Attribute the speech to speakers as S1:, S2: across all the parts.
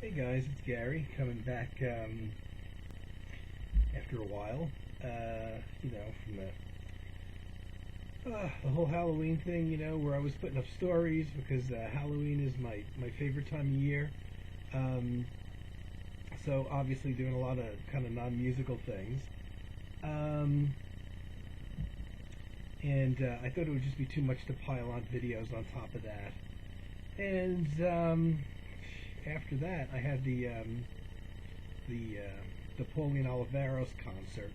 S1: Hey guys, it's Gary coming back after a while. From the whole Halloween thing, where I was putting up stories because Halloween is my favorite time of year. Um, so obviously doing a lot of kind of non-musical things. Um, and I thought it would just be too much to pile on videos on top of that. And after that, I had the Pauline Oliveros concert,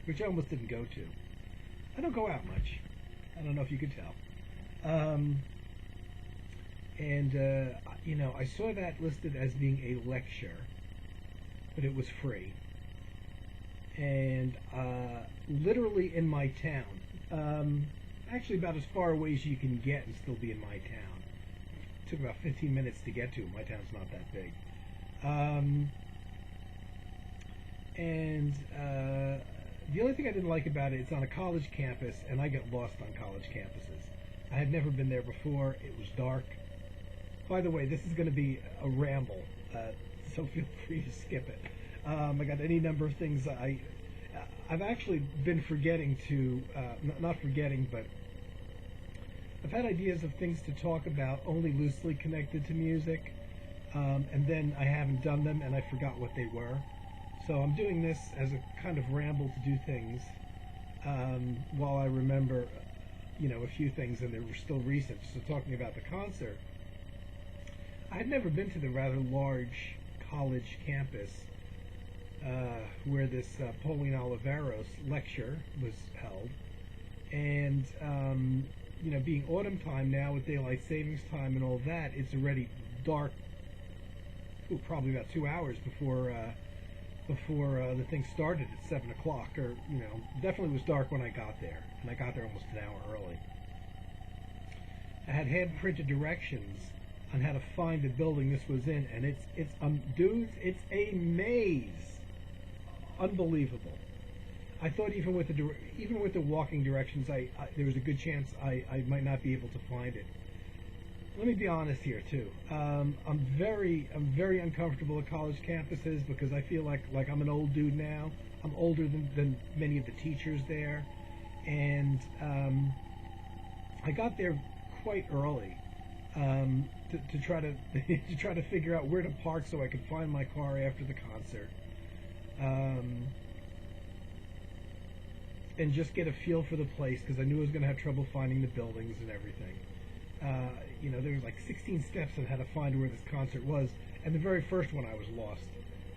S1: which I almost didn't go to. I don't go out much. I don't know if you could tell. Um, and I saw that listed as being a lecture, but it was free, and literally in my town. Actually, about as far away as you can get and still be in my town. It took about 15 minutes to get to. My town's not that big. Um, and The only thing I didn't like about it, it's on a college campus, and I get lost on college campuses. I had never been there before. It was dark. By the way, this is going to be a ramble, so feel free to skip it. I got any number of things I've actually been forgetting to, not forgetting, but I've had ideas of things to talk about only loosely connected to music, and then I haven't done them and I forgot what they were. So I'm doing this as a kind of ramble to do things while I remember, a few things, and they were still recent. So talking about the concert, I had never been to the rather large college campus where this Pauline Oliveros lecture was held, and being autumn time now with daylight savings time and all that, it's already dark. Probably about 2 hours before the thing started at 7 o'clock, or definitely was dark when I got there, and I got there almost an hour early. I had hand-printed directions on how to find the building this was in, and it's dudes, it's a maze, unbelievable. I thought even with the walking directions, there was a good chance I might not be able to find it. Let me be honest here too. I'm very uncomfortable at college campuses because I feel like I'm an old dude now. I'm older than many of the teachers there, and I got there quite early to try to to try to figure out where to park so I could find my car after the concert, and just get a feel for the place because I knew I was going to have trouble finding the buildings and everything. There was like 16 steps on how to find where this concert was, and the very first one I was lost.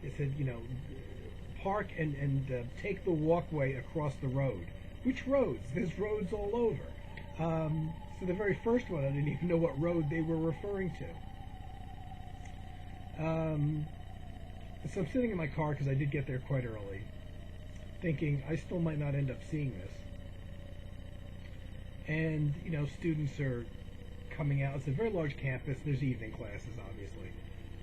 S1: It said, park and take the walkway across the road. Which roads? There's roads all over. So the very first one, I didn't even know what road they were referring to. So I'm sitting in my car because I did get there quite early, thinking I still might not end up seeing this. And, students are coming out. It's a very large campus. There's evening classes, obviously.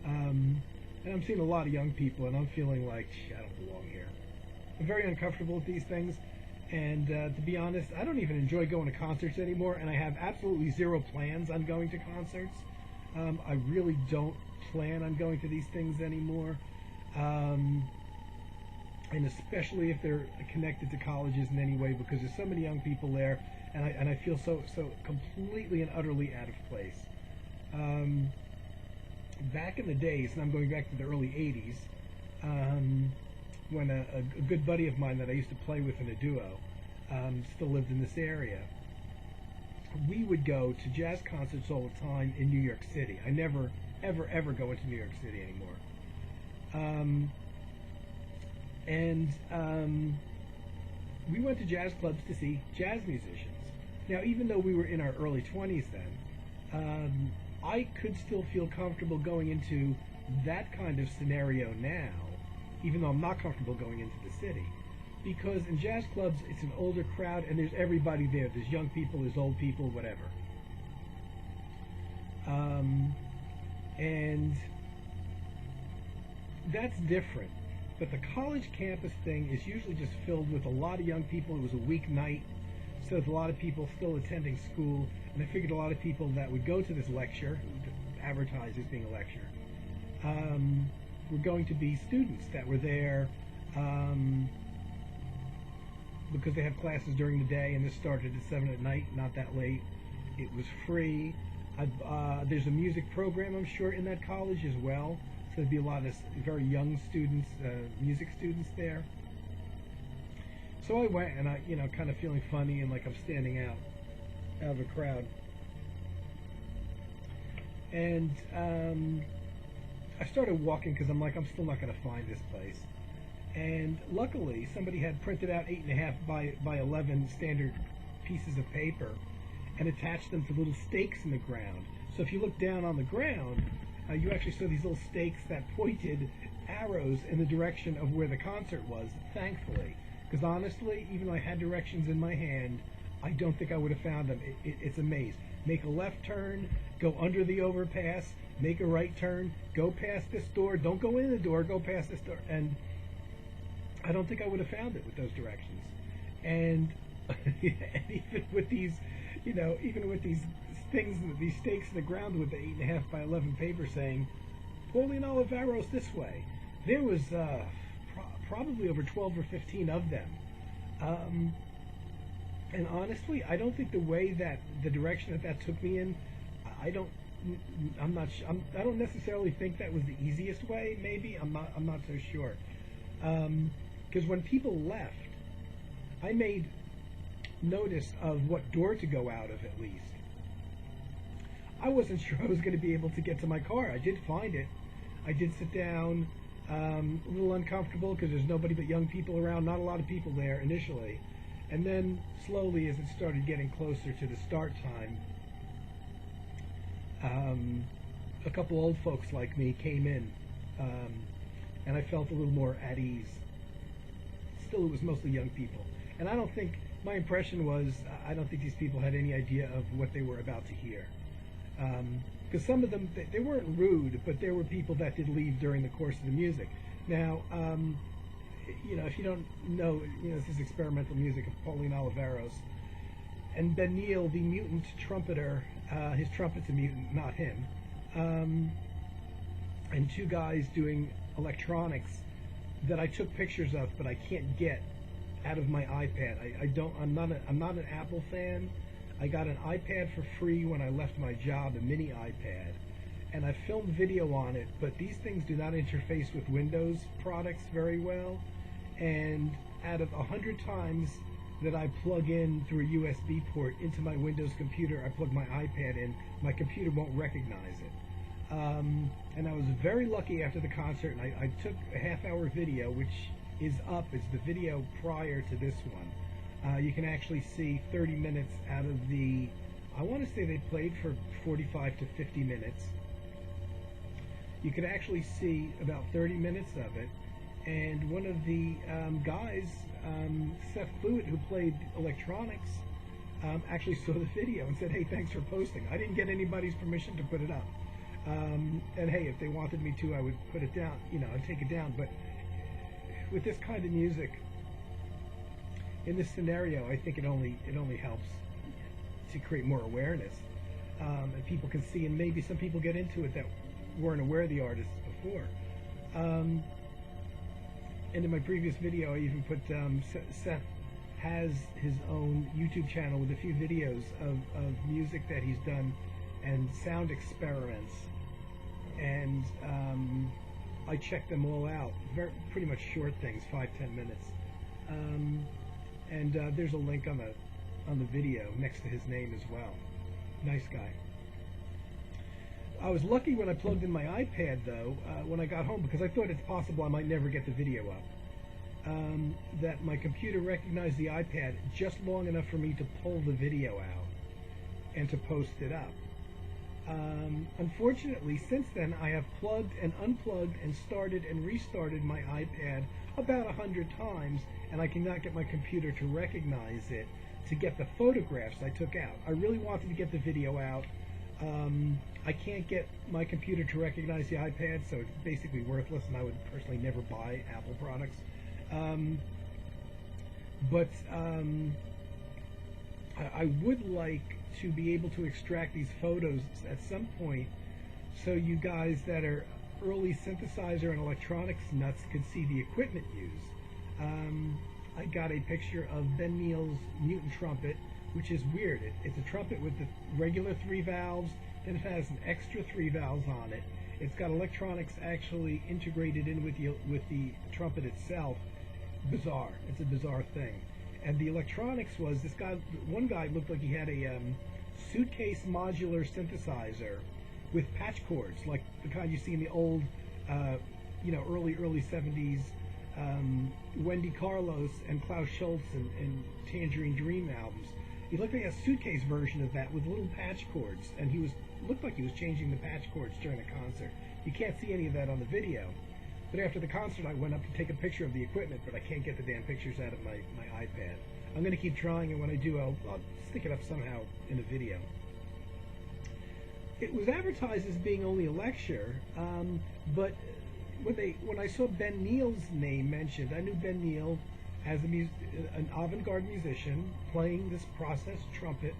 S1: And I'm seeing a lot of young people, and I'm feeling like, I don't belong here. I'm very uncomfortable with these things. And to be honest, I don't even enjoy going to concerts anymore, and I have absolutely zero plans on going to concerts. I really don't plan on going to these things anymore. And especially if they're connected to colleges in any way, because there's so many young people there, and I feel so completely and utterly out of place. Back in the days, and I'm going back to the early '80s, when a good buddy of mine that I used to play with in a duo still lived in this area, we would go to jazz concerts all the time in New York City. I never, ever go into New York City anymore. We went to jazz clubs to see jazz musicians. Now, even though we were in our early 20s then, I could still feel comfortable going into that kind of scenario now, even though I'm not comfortable going into the city. Because in jazz clubs, it's an older crowd, and there's everybody there. There's young people, there's old people, whatever. And that's different. But the college campus thing is usually just filled with a lot of young people. It was a weeknight, so there's a lot of people still attending school, and I figured a lot of people that would go to this lecture, advertised as being a lecture, were going to be students that were there because they have classes during the day, and this started at 7 at night, not that late. It was free. There's a music program, I'm sure, in that college as well. So there'd be a lot of very young students, music students there. So I went, and I, kind of feeling funny and like I'm standing out of a crowd. And I started walking because I'm like, I'm still not going to find this place. And luckily, somebody had printed out 8.5 by 11 standard pieces of paper and attached them to little stakes in the ground. So if you look down on the ground, you actually saw these little stakes that pointed arrows in the direction of where the concert was, thankfully. Because honestly, even though I had directions in my hand, I don't think I would have found them. It's a maze. Make a left turn, go under the overpass, make a right turn, go past this door, don't go in the door, go past this door. And I don't think I would have found it with those directions. And, and even with these, even with these things, these stakes in the ground with the 8.5 by 11 paper saying, Pauline Oliveros this way, there was probably over 12 or 15 of them. And honestly, I don't think the way that the direction that took me in, I don't necessarily think that was the easiest way. Maybe I'm not so sure. Because when people left, I made notice of what door to go out of at least. I wasn't sure I was going to be able to get to my car. I did find it. I did sit down, a little uncomfortable because there's nobody but young people around, not a lot of people there initially. And then slowly, as it started getting closer to the start time, a couple old folks like me came in, and I felt a little more at ease. Still, it was mostly young people. And I don't think, my impression was, I don't think these people had any idea of what they were about to hear. Because some of them, they weren't rude, but there were people that did leave during the course of the music. Now, if you don't know, this is experimental music of Pauline Oliveros. And Ben Neal, the mutant trumpeter, his trumpet's a mutant, not him. And two guys doing electronics that I took pictures of, but I can't get out of my iPad. I'm not an Apple fan. I got an iPad for free when I left my job, a mini iPad, and I filmed video on it, but these things do not interface with Windows products very well. And out of 100 times that I plug in through a USB port into my Windows computer, I plug my iPad in, my computer won't recognize it. And I was very lucky after the concert, and I took a half-hour video, which is up. It's the video prior to this one. You can actually see 30 minutes out of the, I want to say they played for 45 to 50 minutes. You can actually see about 30 minutes of it. And one of the guys, Seth Fluid, who played electronics, actually saw the video and said, hey, thanks for posting. I didn't get anybody's permission to put it up. And hey, if they wanted me to, I would put it down, I'd take it down. But with this kind of music, in this scenario, I think it only helps to create more awareness. And people can see, and maybe some people get into it that weren't aware of the artists before. And in my previous video, I even put Seth has his own YouTube channel with a few videos of music that he's done and sound experiments. And I checked them all out. Pretty much short things, 5-10 minutes. And there's a link on the video next to his name as well. Nice guy. I was lucky when I plugged in my iPad, though, when I got home, because I thought it's possible I might never get the video up. That my computer recognized the iPad just long enough for me to pull the video out and to post it up. Unfortunately, since then, I have plugged and unplugged and started and restarted my iPad about 100 times, and I cannot get my computer to recognize it to get the photographs I took out. I really wanted to get the video out. I can't get my computer to recognize the iPad, so it's basically worthless, and I would personally never buy Apple products. But I would like to be able to extract these photos at some point, so you guys that are early synthesizer and electronics nuts could see the equipment used. I got a picture of Ben Neal's Mutant trumpet, which is weird. It's a trumpet with the regular 3 valves, then it has an extra 3 valves on it. It's got electronics actually integrated in with the trumpet itself. Bizarre. It's a bizarre thing. And the electronics was, one guy looked like he had a suitcase modular synthesizer with patch cords, like the kind you see in the old, early 70s Wendy Carlos and Klaus Schultz and Tangerine Dream albums. He looked like a suitcase version of that with little patch cords, and looked like he was changing the patch cords during the concert. You can't see any of that on the video. But after the concert, I went up to take a picture of the equipment, but I can't get the damn pictures out of my iPad. I'm going to keep trying, and when I do, I'll stick it up somehow in a video. It was advertised as being only a lecture, but when I saw Ben Neal's name mentioned, I knew Ben Neal as an avant-garde musician playing this processed trumpet.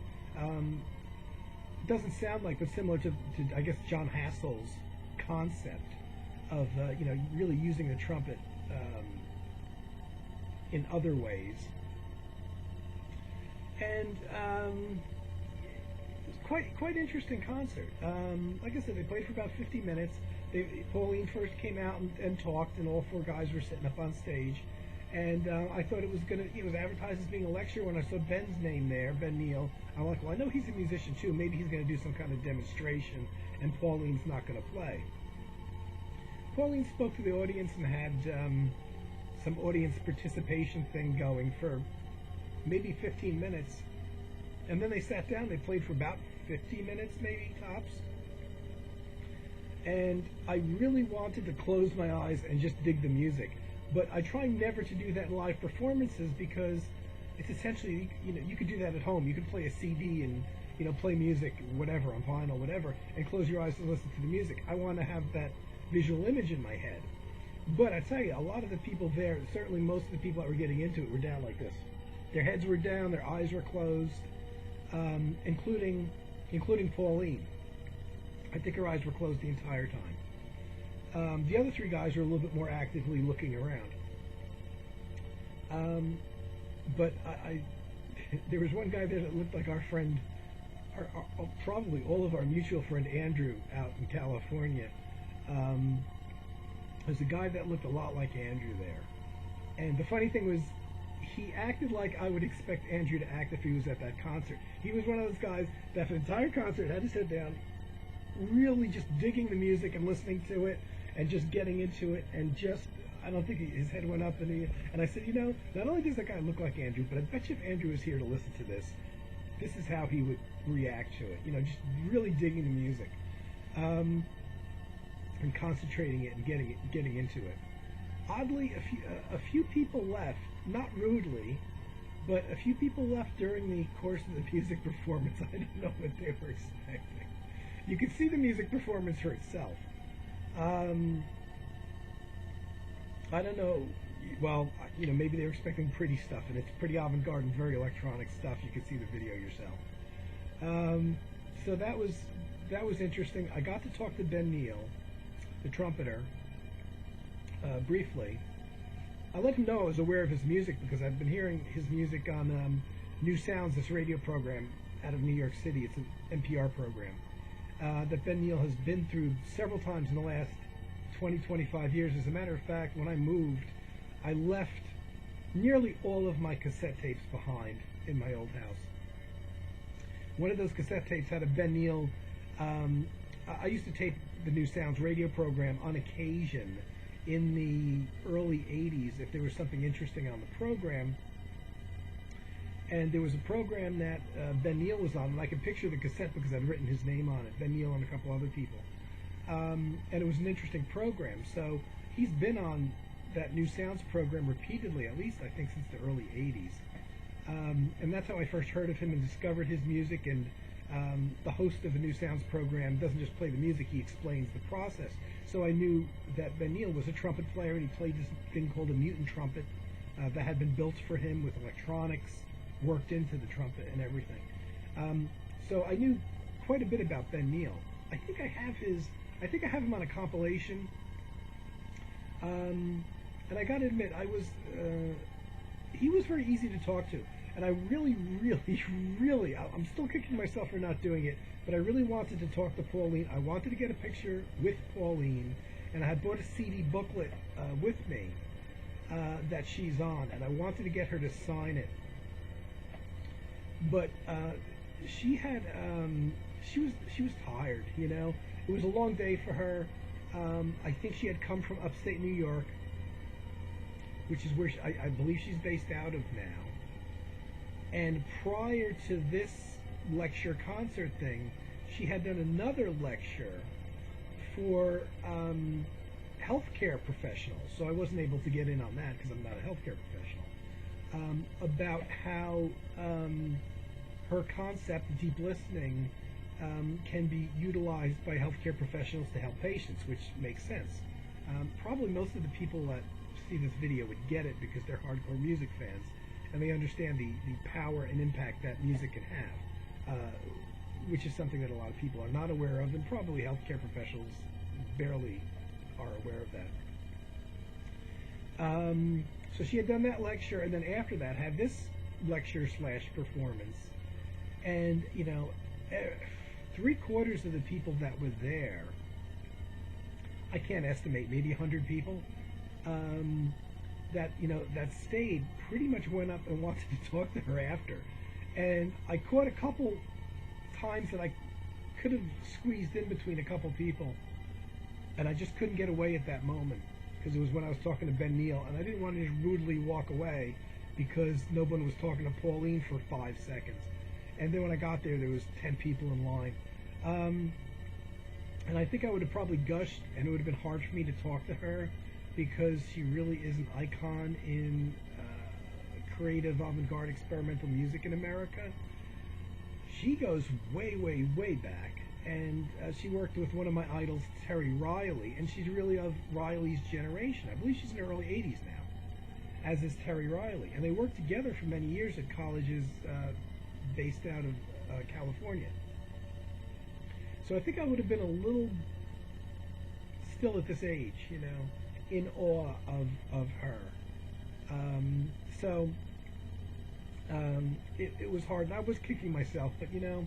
S1: Doesn't sound like, but similar to I guess John Hassel's concept of really using the trumpet in other ways. And it was quite interesting concert. Like I said, they played for about 50 minutes. Pauline first came out and talked, and all 4 guys were sitting up on stage. And I thought it was advertised as being a lecture. When I saw Ben's name there, Ben Neal, I'm like, well, I know he's a musician too. Maybe he's going to do some kind of demonstration, and Pauline's not going to play. Pauline spoke to the audience and had some audience participation thing going for maybe 15 minutes. And then they sat down. They played for about 50 minutes, maybe, tops. And I really wanted to close my eyes and just dig the music. But I try never to do that in live performances because it's essentially, you could do that at home. You could play a CD and, play music, whatever, on vinyl, whatever, and close your eyes and listen to the music. I want to have that visual image in my head. But I tell you, a lot of the people there, certainly most of the people that were getting into it, were down like this. Their heads were down, their eyes were closed, including Pauline. I think her eyes were closed the entire time. The other 3 guys were a little bit more actively looking around. But there was one guy there that looked like our friend, probably all of our mutual friend Andrew out in California. There's a guy that looked a lot like Andrew there. And the funny thing was, he acted like I would expect Andrew to act if he was at that concert. He was one of those guys that for the entire concert had his head down, really just digging the music and listening to it and just getting into it, and I don't think his head went up, and I said, not only does that guy look like Andrew, but I bet you if Andrew was here to listen to this is how he would react to it, just really digging the music, and concentrating it and getting into it. Oddly, a few people left, not rudely, but a few people left during the course of the music performance. I don't know what they were expecting. You could see the music performance for itself. I don't know. Well, maybe they were expecting pretty stuff, and it's pretty avant-garde and very electronic stuff. You can see the video yourself. So that was interesting. I got to talk to Ben Neal, the trumpeter, briefly. I let him know I was aware of his music because I've been hearing his music on New Sounds, this radio program out of New York City. It's an NPR program that Ben Neal has been through several times in the last 20-25 years. As a matter of fact, when I moved, I left nearly all of my cassette tapes behind in my old house. One of those cassette tapes had a Ben Neal. I used to tape the New Sounds radio program on occasion in the early 80s if there was something interesting on the program. And there was a program that Ben Neal was on, and I could picture the cassette because I'd written his name on it, Ben Neal and a couple other people. And it was an interesting program. So he's been on that New Sounds program repeatedly, at least I think since the early 80s. And that's how I first heard of him and discovered his music. And the host of the New Sounds program doesn't just play the music, he explains the process. So I knew that Ben Neal was a trumpet player, and he played this thing called a mutant trumpet that had been built for him with electronics worked into the trumpet and everything. So I knew quite a bit about Ben Neal. I think I have his I think I have him on a compilation. And I gotta admit, he was very easy to talk to. And I really, I'm still kicking myself for not doing it, but I really wanted to talk to Pauline. I wanted to get a picture with Pauline, and I had bought a CD booklet with me that she's on, and I wanted to get her to sign it. But she was tired, you know. It was a long day for her. I think she had come from upstate New York, which is where I believe she's based out of now. And prior to this lecture concert thing, she had done another lecture for healthcare professionals. So I wasn't able to get in on that because I'm not a healthcare professional. About how her concept, deep listening, can be utilized by healthcare professionals to help patients, which makes sense. Probably most of the people that see this video would get it because they're hardcore music fans, and they understand the power and impact that music can have, which is something that a lot of people are not aware of, and probably healthcare professionals barely are aware of that. So she had done that lecture, and then after that had this lecture / performance, and you know, 3/4 of the people that were there, I can't estimate, maybe 100 people, that stayed, pretty much went up and wanted to talk to her after. And I caught a couple times that I could have squeezed in between a couple people, and I just couldn't get away at that moment, because it was when I was talking to Ben Neal, and I didn't want to just rudely walk away because nobody was talking to Pauline for 5 seconds. And then when I got there, there was 10 people in line. And I think I would have probably gushed, and it would have been hard for me to talk to her, because she really is an icon in creative avant-garde experimental music in America. She goes way, way, way back, and she worked with one of my idols, Terry Riley, and she's really of Riley's generation. I believe she's in her early 80s now, as is Terry Riley. And they worked together for many years at colleges based out of California. So I think I would have been a little, still at this age, you know, in awe of her. It was hard, and I was kicking myself, but you know,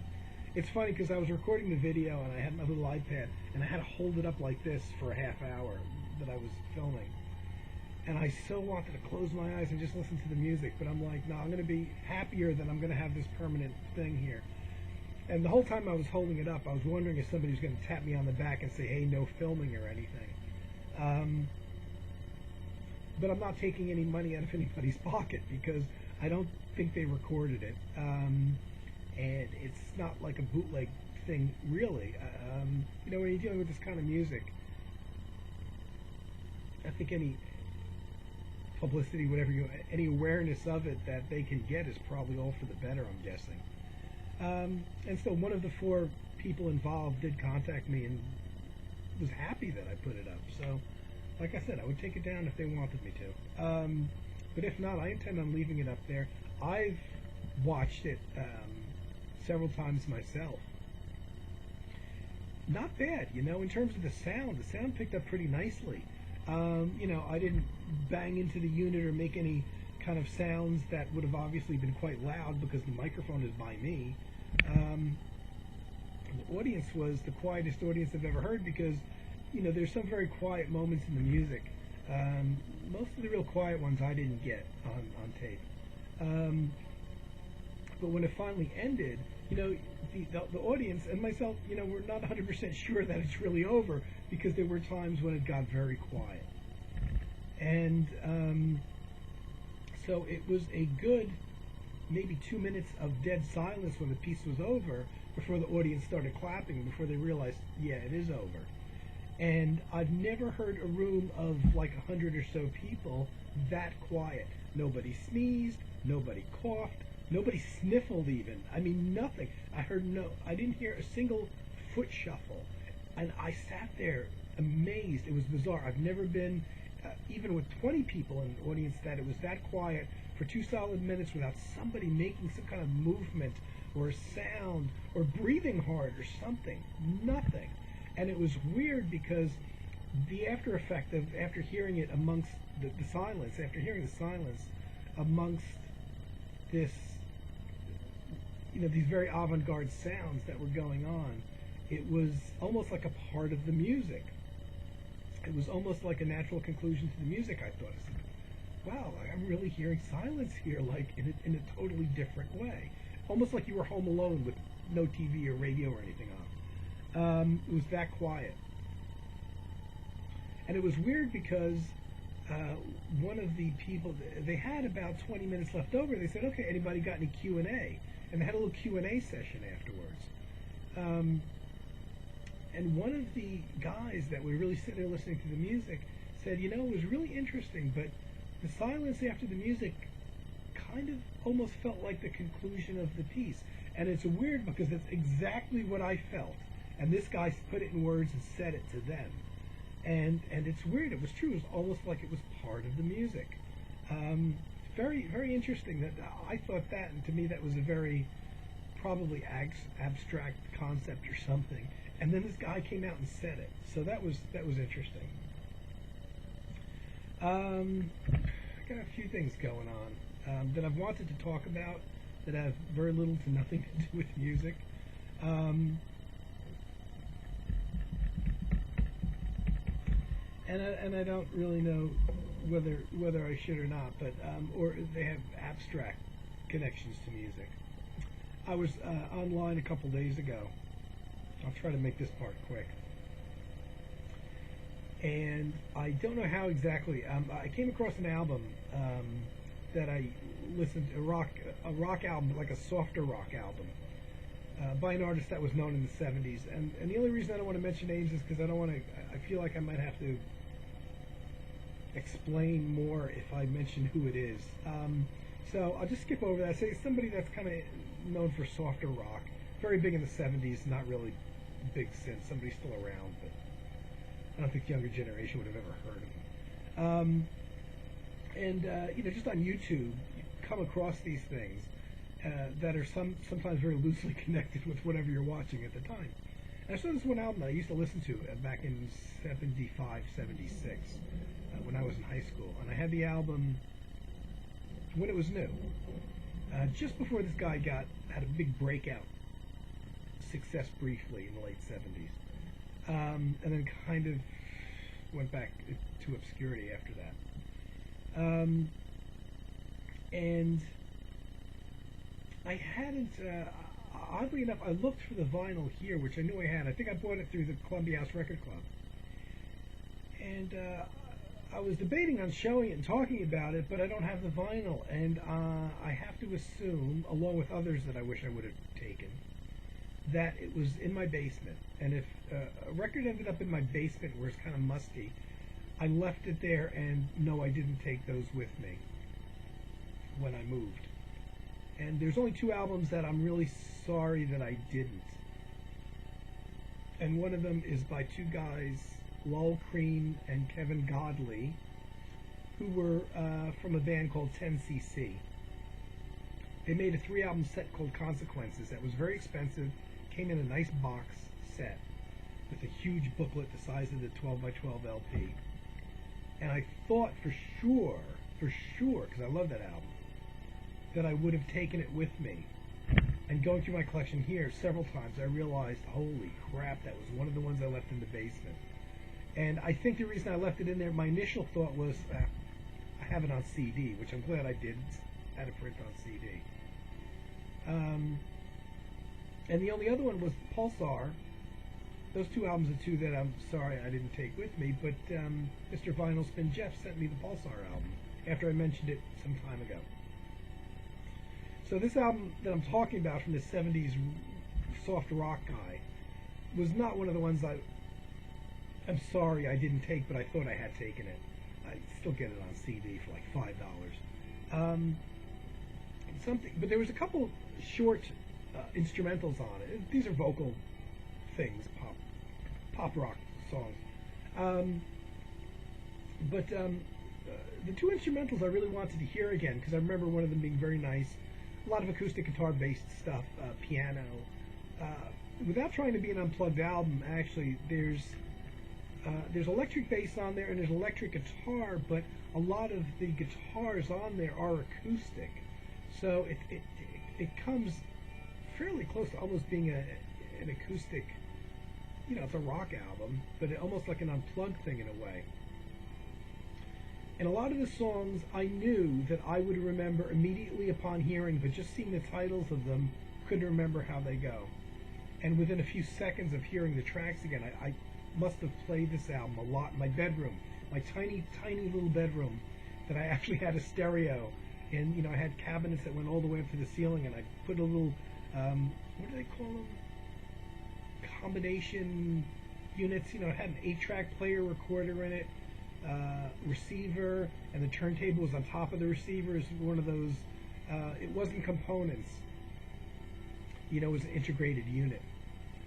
S1: it's funny because I was recording the video and I had my little iPad and I had to hold it up like this for a half hour that I was filming, and I so wanted to close my eyes and just listen to the music, but I'm like, no, I'm going to be happier that I'm going to have this permanent thing here. And the whole time I was holding it up, I was wondering if somebody was going to tap me on the back and say, hey, no filming or anything. But I'm not taking any money out of anybody's pocket because I don't think they recorded it. And it's not like a bootleg thing, really. You know, when you're dealing with this kind of music, I think any publicity, whatever any awareness of it that they can get is probably all for the better, I'm guessing. And so one of the 4 people involved did contact me and was happy that I put it up. So, like I said, I would take it down if they wanted me to. But if not, I intend on leaving it up there. I've watched it several times myself. Not bad, you know, in terms of the sound picked up pretty nicely. You know, I didn't bang into the unit or make any kind of sounds that would have obviously been quite loud because the microphone is by me. The audience was the quietest audience I've ever heard because, you know, there's some very quiet moments in the music. Most of the real quiet ones I didn't get on tape. But when it finally ended, you know, the audience and myself, you know, we're not 100% sure that it's really over because there were times when it got very quiet. And so it was a good maybe 2 minutes of dead silence when the piece was over before the audience started clapping, before they realized, yeah, it is over. And I've never heard a room of like 100 or so people that quiet. Nobody sneezed, nobody coughed, nobody sniffled even. I mean, nothing. I didn't hear a single foot shuffle. And I sat there amazed. It was bizarre. I've never been, even with 20 people in the audience, that it was that quiet for 2 solid minutes without somebody making some kind of movement or sound or breathing hard or something. Nothing. And it was weird because the after effect of after hearing it amongst the silence, after hearing the silence amongst this, these very avant-garde sounds that were going on, it was almost like a part of the music. It was almost like a natural conclusion to the music, I thought. I said, wow, I'm really hearing silence here, like in a totally different way. Almost like you were home alone with no TV or radio or anything on. It was that quiet. And it was weird because one of the people, they had about 20 minutes left over. They said, okay, anybody got any Q&A? And they had a little Q&A session afterwards. And one of the guys that were really sitting there listening to the music said, it was really interesting, but the silence after the music kind of almost felt like the conclusion of the piece. And it's weird because it's exactly what I felt. And this guy put it in words and said it to them. And it's weird. It was true. It was almost like it was part of the music. Very, very interesting. That I thought that, and to me that was a very probably abstract concept or something. And then this guy came out and said it. So that was interesting. I got a few things going on that I've wanted to talk about that have very little to nothing to do with music. And I don't really know whether I should or not, but or they have abstract connections to music. I was online a couple days ago. I'll try to make this part quick. And I don't know how exactly. I came across an album that I listened to, a rock album, like a softer rock album, by an artist that was known in the 70s. And the only reason I don't want to mention names is because I don't want to. I feel like I might have to explain more if I mention who it is. So I'll just skip over that. Say somebody that's kind of known for softer rock, very big in the 70s, not really big since. Somebody's still around, but I don't think the younger generation would have ever heard of him. Just on YouTube, you come across these things that are sometimes very loosely connected with whatever you're watching at the time. And I saw this one album that I used to listen to back in 75, 76, when I was in high school. And I had the album when it was new, just before this guy had a big breakout success briefly in the late 70s. And then kind of went back to obscurity after that. And I hadn't, oddly enough, I looked for the vinyl here, which I knew I had. I think I bought it through the Columbia House Record Club. And I was debating on showing it and talking about it, but I don't have the vinyl. And I have to assume, along with others that I wish I would have taken, that it was in my basement. And if a record ended up in my basement where it's kind of musty, I left it there, and no, I didn't take those with me when I moved. And there's only two albums that I'm really sorry that I didn't. And one of them is by two guys, Lol Cream and Kevin Godley, who were from a band called 10cc. They made a 3-album set called Consequences that was very expensive, came in a nice box set with a huge booklet the size of the 12 by 12 LP. And I thought for sure, because I love that album, that I would have taken it with me. And going through my collection here several times, I realized, holy crap, that was one of the ones I left in the basement. And I think the reason I left it in there, my initial thought was, I have it on CD, which I'm glad I did. I had it print on CD. And the only other one was Pulsar. Those two albums are two that I'm sorry I didn't take with me, but Mr. Vinyl Spin Jeff sent me the Pulsar album after I mentioned it some time ago. So this album that I'm talking about from the 70s soft rock guy was not one of the ones I'm sorry I didn't take, but I thought I had taken it. I still get it on CD for like $5. But there was a couple short instrumentals on it. These are vocal things, pop rock songs. The two instrumentals I really wanted to hear again, because I remember one of them being very nice. A lot of acoustic guitar-based stuff, piano, without trying to be an unplugged album, actually, there's electric bass on there and there's electric guitar, but a lot of the guitars on there are acoustic, so it comes fairly close to almost being an acoustic. It's a rock album, but almost like an unplugged thing in a way. And a lot of the songs I knew that I would remember immediately upon hearing, but just seeing the titles of them, couldn't remember how they go. And within a few seconds of hearing the tracks again, I must have played this album a lot in my bedroom, my tiny, tiny little bedroom, that I actually had a stereo. And, I had cabinets that went all the way up to the ceiling, and I put a little, what do they call them? Combination units. It had an 8-track player recorder in it, receiver, and the turntable was on top of the receiver. It's one of those, it wasn't components. It was an integrated unit.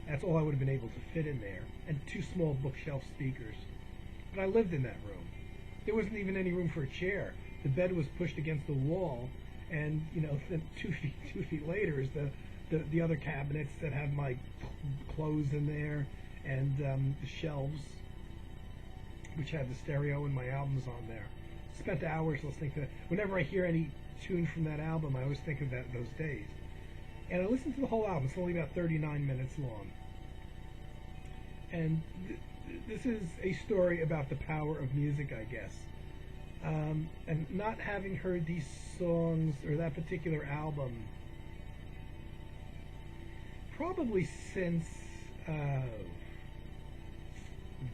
S1: That's all I would have been able to fit in there, and 2 small bookshelf speakers. But I lived in that room. There wasn't even any room for a chair. The bed was pushed against the wall, and then 2 feet later is the other cabinets that have my clothes in there, and the shelves, which had the stereo and my albums on there. Spent hours listening to. Whenever I hear any tune from that album, I always think of those days. And I listened to the whole album. It's only about 39 minutes long. And this is a story about the power of music, I guess. And not having heard these songs or that particular album probably since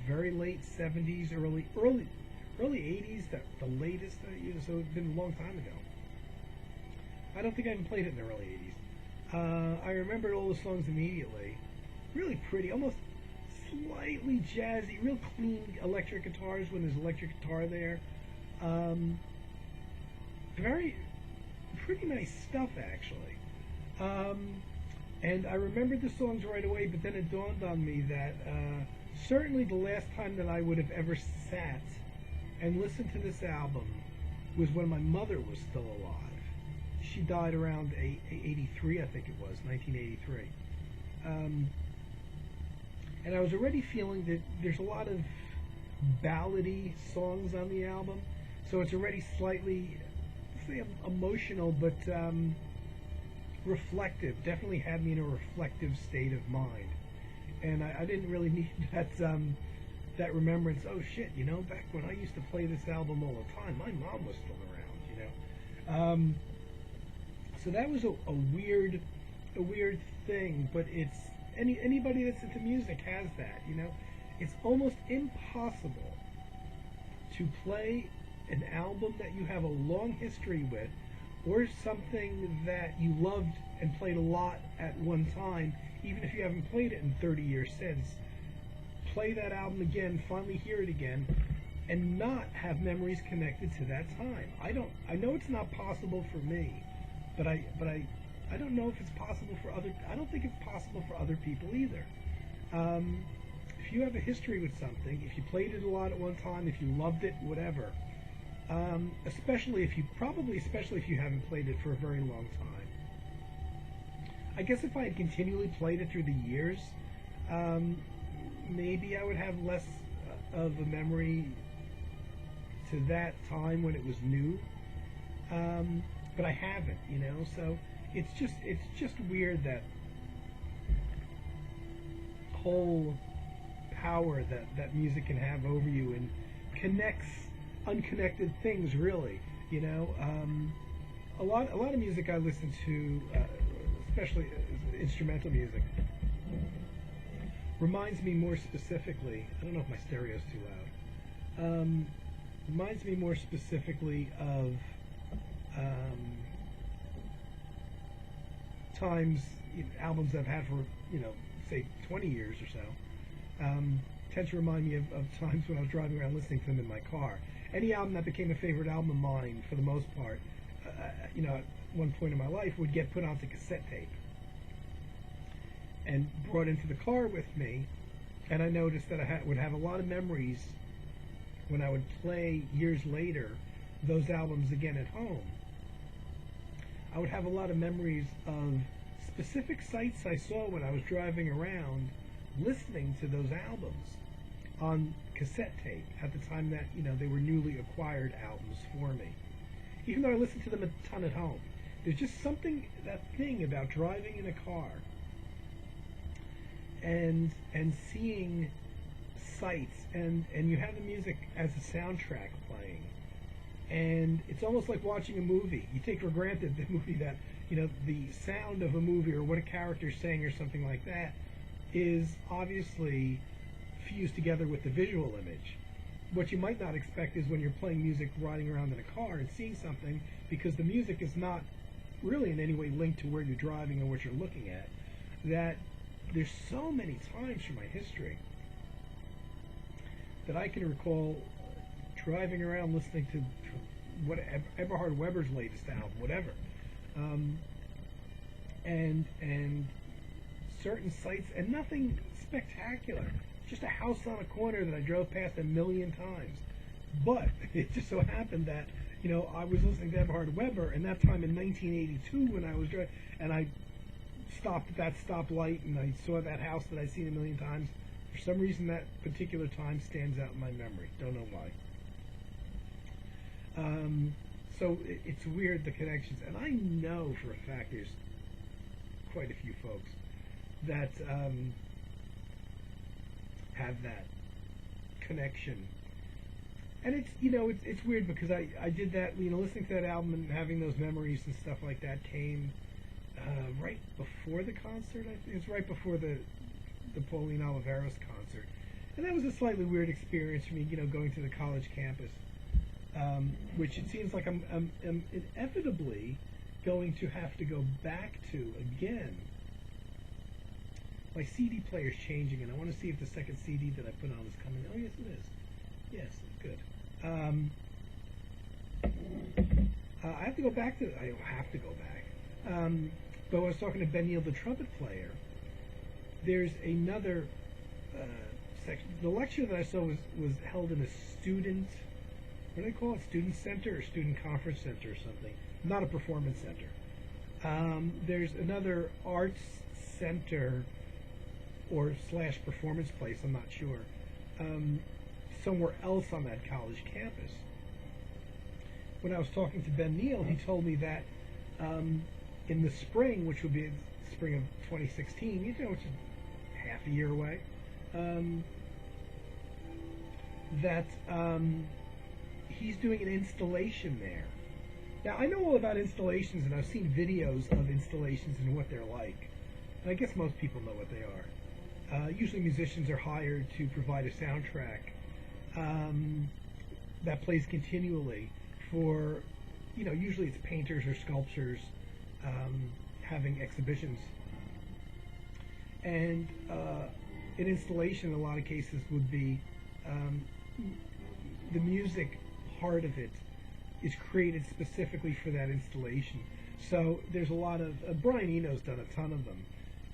S1: very late 70s, early 80s, the latest. So it's been a long time ago. I don't think I even played it in the early 80s. I remembered all the songs immediately. Really pretty, almost slightly jazzy, real clean electric guitars when there's electric guitar there. Pretty nice stuff, actually. And I remembered the songs right away, but then it dawned on me that certainly the last time that I would have ever sat and listened to this album was when my mother was still alive. She died around 83, I think it was, 1983. And I was already feeling that there's a lot of ballady songs on the album, so it's already slightly, let's say, emotional, but reflective. Definitely had me in a reflective state of mind. And I didn't really need that remembrance. Oh shit, back when I used to play this album all the time, my mom was still around, So that was a weird thing, but it's anybody that's into music has that, It's almost impossible to play an album that you have a long history with, or something that you loved and played a lot at one time, even if you haven't played it in 30 years since. Play that album again, finally hear it again, and not have memories connected to that time. I know it's not possible for me, but I don't know if it's possible for I don't think it's possible for other people either. If you have a history with something, if you played it a lot at one time, if you loved it, whatever, especially if you haven't played it for a very long time. I guess if I had continually played it through the years, maybe I would have less of a memory to that time when it was new. But I haven't, so it's just weird, that whole power that music can have over you and connects unconnected things, really. A lot of music I listen to, especially instrumental music, reminds me more specifically, I don't know if my stereo's too loud, reminds me more specifically of times, albums I've had for, say 20 years or so, tend to remind me of times when I was driving around listening to them in my car. Any album that became a favorite album of mine, for the most part, at one point in my life, would get put onto cassette tape and brought into the car with me, and I noticed that I would have a lot of memories when I would play years later those albums again at home. I would have a lot of memories of specific sights I saw when I was driving around listening to those albums on cassette tape at the time that, they were newly acquired albums for me. Even though I listened to them a ton at home. There's just something, that thing about driving in a car and seeing sights, and you have the music as a soundtrack playing. And it's almost like watching a movie. You take for granted the movie that, the sound of a movie or what a character's saying or something like that is obviously fused together with the visual image. What you might not expect is when you're playing music riding around in a car and seeing something, because the music is not really in any way linked to where you're driving or what you're looking at, that there's so many times from my history that I can recall driving around listening to what Eberhard Weber's latest album, whatever, and certain sights, and nothing spectacular, just a house on a corner that I drove past a million times. But it just so happened that I was listening to Eberhard Weber, and that time in 1982 when I was driving, and I stopped at that stoplight and I saw that house that I'd seen a million times. For some reason, that particular time stands out in my memory. Don't know why. So it's weird, the connections. And I know for a fact there's quite a few folks that have that connection. And it's weird because I did that, listening to that album and having those memories and stuff like that came right before the concert. I think it was right before the Pauline Oliveros concert. And that was a slightly weird experience for me, going to the college campus, which it seems like I'm inevitably going to have to go back to again. My CD player's changing, and I want to see if the second CD that I put on is coming. Oh, yes, it is. Yes, good. I have to go back to. I don't have to go back. But when I was talking to Ben Neal, the trumpet player, there's another section. The lecture that I saw was held in a student. What do they call it? Student center or student conference center or something. Not a performance center. There's another arts center or / performance place. I'm not sure. Somewhere else on that college campus. When I was talking to Ben Neal, he told me that in the spring, which would be the spring of 2016, which is half a year away, that he's doing an installation there. Now, I know all about installations, and I've seen videos of installations and what they're like. And I guess most people know what they are. Usually musicians are hired to provide a soundtrack that plays continually for, usually it's painters or sculptors having exhibitions. And an installation in a lot of cases would be the music part of it is created specifically for that installation. So there's a lot of, Brian Eno's done a ton of them.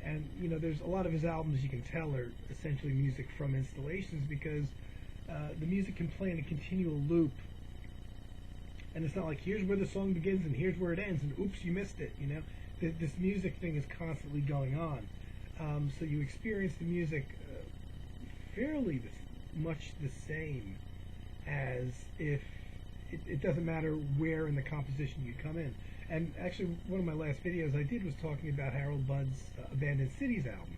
S1: And, there's a lot of his albums you can tell are essentially music from installations because the music can play in a continual loop. And it's not like, here's where the song begins and here's where it ends, and oops, you missed it, This music thing is constantly going on. So you experience the music fairly much the same as if it doesn't matter where in the composition you come in. And actually, one of my last videos I did was talking about Harold Budd's Abandoned Cities album,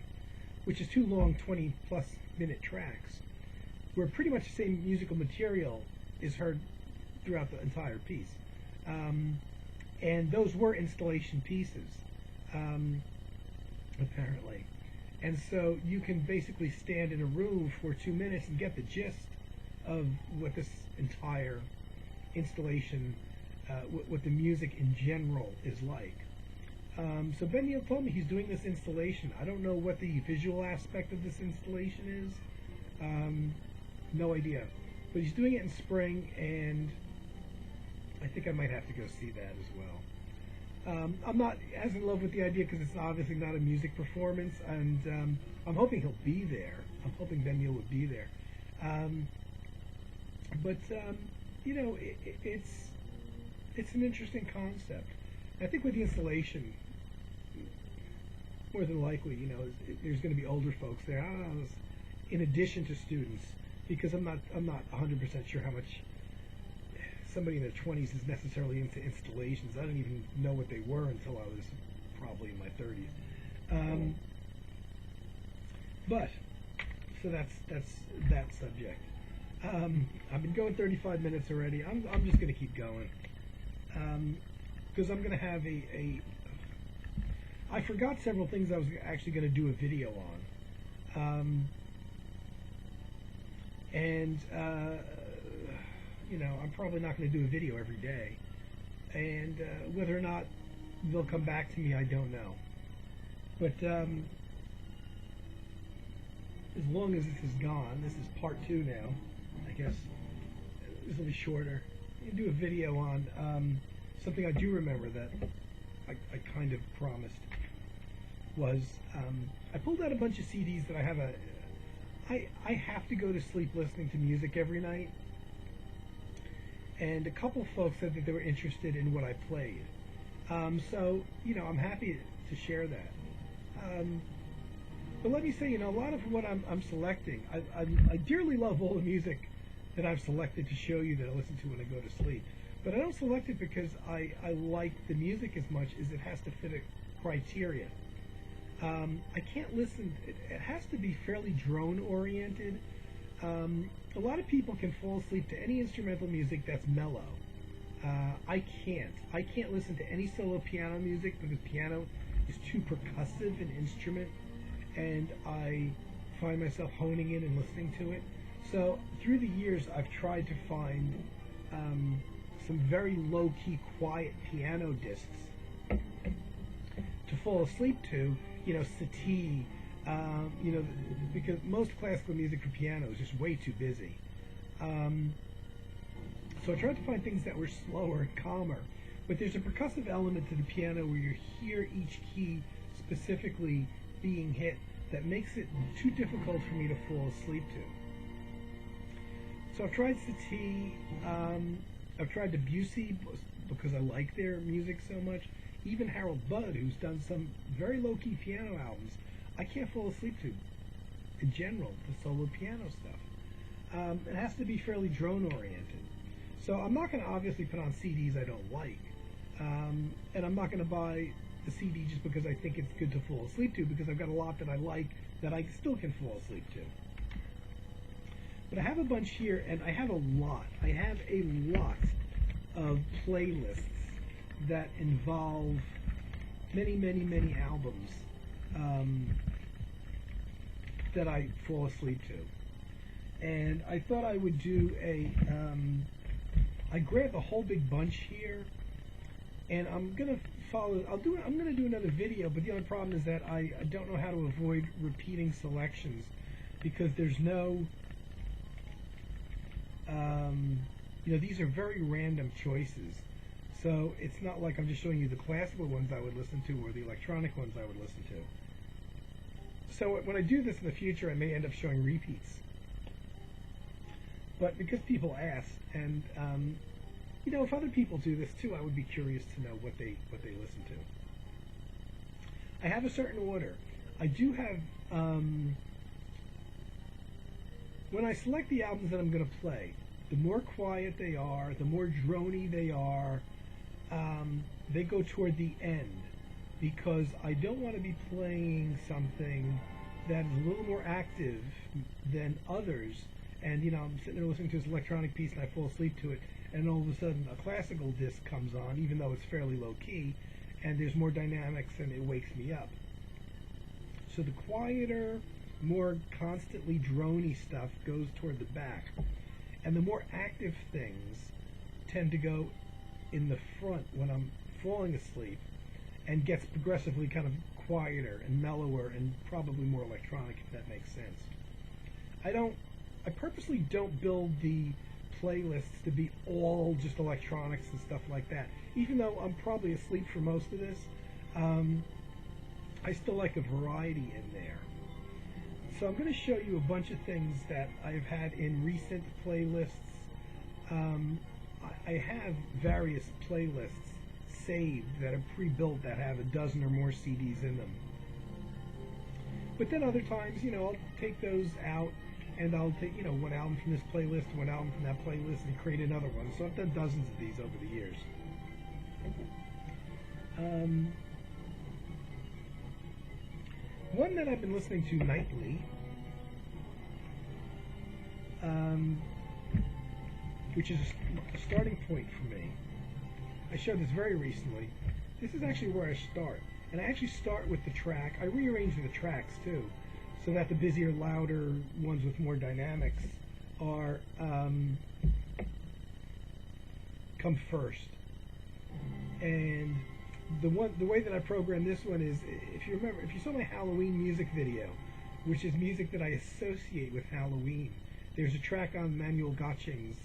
S1: which is 2 long 20-plus minute tracks, where pretty much the same musical material is heard throughout the entire piece. And those were installation pieces, apparently. And so you can basically stand in a room for 2 minutes and get the gist of what this entire installation, what the music in general is like. So Ben Neal told me he's doing this installation. I don't know what the visual aspect of this installation is. No idea. But he's doing it in spring, and I think I might have to go see that as well. I'm not as in love with the idea because it's obviously not a music performance, and I'm hoping he'll be there. I'm hoping Ben Neal would be there. But it's an interesting concept. I think with the installation, more than likely, there's going to be older folks there. I don't know, in addition to students, because I'm not 100% sure how much somebody in their 20s is necessarily into installations. I didn't even know what they were until I was probably in my 30s. But so that's that subject. I've been going 35 minutes already. I'm just going to keep going because I'm going to have I forgot several things I was actually going to do a video on, and I'm probably not going to do a video every day, and whether or not they'll come back to me, I don't know. But as long as this is gone, this is part 2 now. I guess this will be shorter. I'm going to do a video on something I do remember that I kind of promised was I pulled out a bunch of CDs that I have I have to go to sleep listening to music every night, and a couple folks said that they were interested in what I played. So I'm happy to share that. But let me say, a lot of what I'm selecting, I dearly love all the music that I've selected to show you that I listen to when I go to sleep. But I don't select it because I like the music as much as it has to fit a criteria. I can't listen, it has to be fairly drone-oriented. A lot of people can fall asleep to any instrumental music that's mellow. I can't listen to any solo piano music because piano is too percussive an instrument, and I find myself honing in and listening to it. So through the years, I've tried to find some very low-key, quiet piano discs to fall asleep to, Satie, because most classical music for piano is just way too busy. So I tried to find things that were slower and calmer, but there's a percussive element to the piano where you hear each key specifically being hit that makes it too difficult for me to fall asleep to. So I've tried Satie, I've tried Debussy because I like their music so much. Even Harold Budd, who's done some very low-key piano albums, I can't fall asleep to, in general, the solo piano stuff. It has to be fairly drone-oriented. So I'm not going to obviously put on CDs I don't like, and I'm not going to buy the CD just because I think it's good to fall asleep to, because I've got a lot that I like that I still can fall asleep to. But I have a bunch here, and I have a lot. I have a lot of playlists that involve many, many, many albums that I fall asleep to. And I thought I would do I grabbed a whole big bunch here, and I'm gonna I'm gonna do another video, but the only problem is that I don't know how to avoid repeating selections, because there's no these are very random choices. So it's not like I'm just showing you the classical ones I would listen to or the electronic ones I would listen to. So when I do this in the future, I may end up showing repeats. But because people ask, and if other people do this too, I would be curious to know what they listen to. I have a certain order. I do have when I select the albums that I'm going to play, the more quiet they are, the more droney they are, they go toward the end, because I don't want to be playing something that is a little more active than others, and I'm sitting there listening to this electronic piece and I fall asleep to it, and all of a sudden a classical disc comes on, even though it's fairly low key, and there's more dynamics and it wakes me up. So the quieter, more constantly droney stuff goes toward the back, and the more active things tend to go in the front when I'm falling asleep, and gets progressively kind of quieter and mellower and probably more electronic, if that makes sense. I purposely don't build the playlists to be all just electronics and stuff like that. Even though I'm probably asleep for most of this, I still like a variety in there. So I'm going to show you a bunch of things that I've had in recent playlists. I have various playlists saved that are pre-built that have a dozen or more CDs in them. But then other times, I'll take those out and I'll take, one album from this playlist, one album from that playlist, and create another one. So I've done dozens of these over the years. One that I've been listening to nightly, which is a starting point for me. I showed this very recently. This is actually where I start. And I actually start with the track. I rearrange the tracks too, so that the busier, louder ones with more dynamics are come first. And the way that I program this one is, if you saw my Halloween music video, which is music that I associate with Halloween, there's a track on Manuel Gottsching's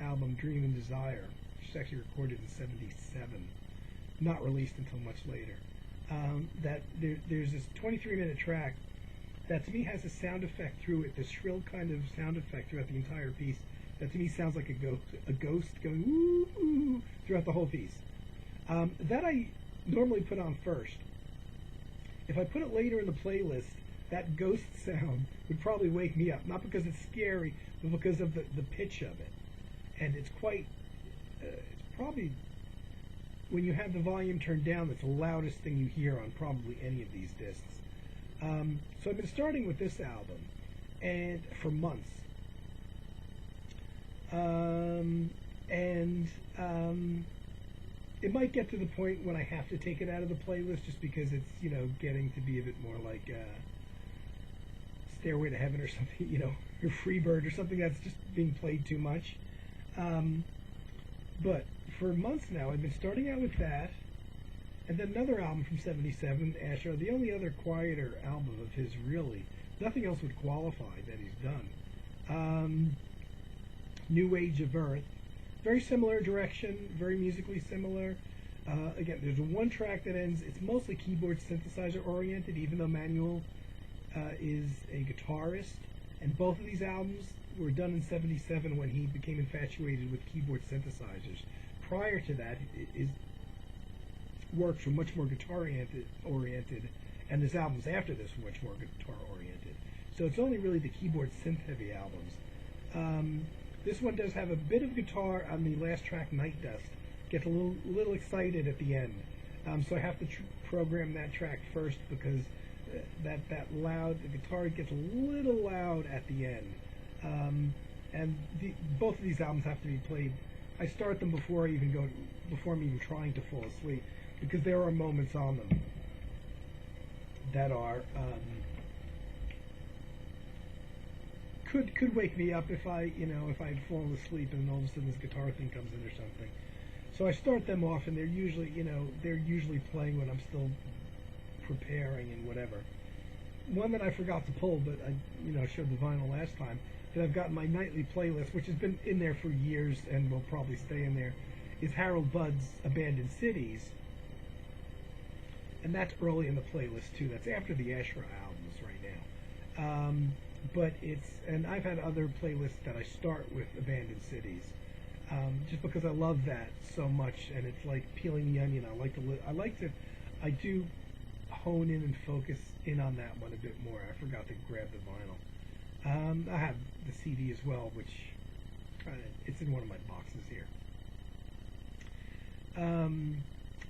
S1: album Dream and Desire, which is actually recorded in '77, not released until much later. That there's this 23-minute track that to me has a sound effect through it, this shrill kind of sound effect throughout the entire piece that to me sounds like a ghost going woo, woo throughout the whole piece. That I normally put on first. If I put it later in the playlist, that ghost sound would probably wake me up, not because it's scary, but because of the pitch of it. And it's quite, it's probably, when you have the volume turned down, that's the loudest thing you hear on probably any of these discs. So I've been starting with this album, and for months. It might get to the point when I have to take it out of the playlist just because it's, getting to be a bit more like Stairway to Heaven or something, or Freebird or something that's just being played too much. But for months now, I've been starting out with that, and then another album from '77, Asher, the only other quieter album of his, really. Nothing else would qualify that he's done. New Age of Earth. Very similar direction, very musically similar. Again, there's one track that ends, it's mostly keyboard synthesizer oriented, even though Manuel is a guitarist. And both of these albums were done in '77 when he became infatuated with keyboard synthesizers. Prior to that, his works were much more guitar oriented, and his albums after this were much more guitar oriented. So it's only really the keyboard synth heavy albums. This one does have a bit of guitar on the last track, Night Dust. Gets a little excited at the end. So I have to program that track first because that loud, the guitar gets a little loud at the end. And both of these albums have to be played. I start them before I'm even trying to fall asleep, because there are moments on them that are could wake me up if I had fallen asleep and all of a sudden this guitar thing comes in or something. So I start them off, and they're usually playing when I'm still preparing and whatever. One that I forgot to pull, but I showed the vinyl last time, that I've got in my nightly playlist, which has been in there for years and will probably stay in there, is Harold Budd's Abandoned Cities. And that's early in the playlist too. That's after the Ashra albums right now. But and I've had other playlists that I start with Abandoned Cities, just because I love that so much, and it's like peeling the onion. I do hone in and focus in on that one a bit more. I forgot to grab the vinyl. I have the CD as well, which it's in one of my boxes here.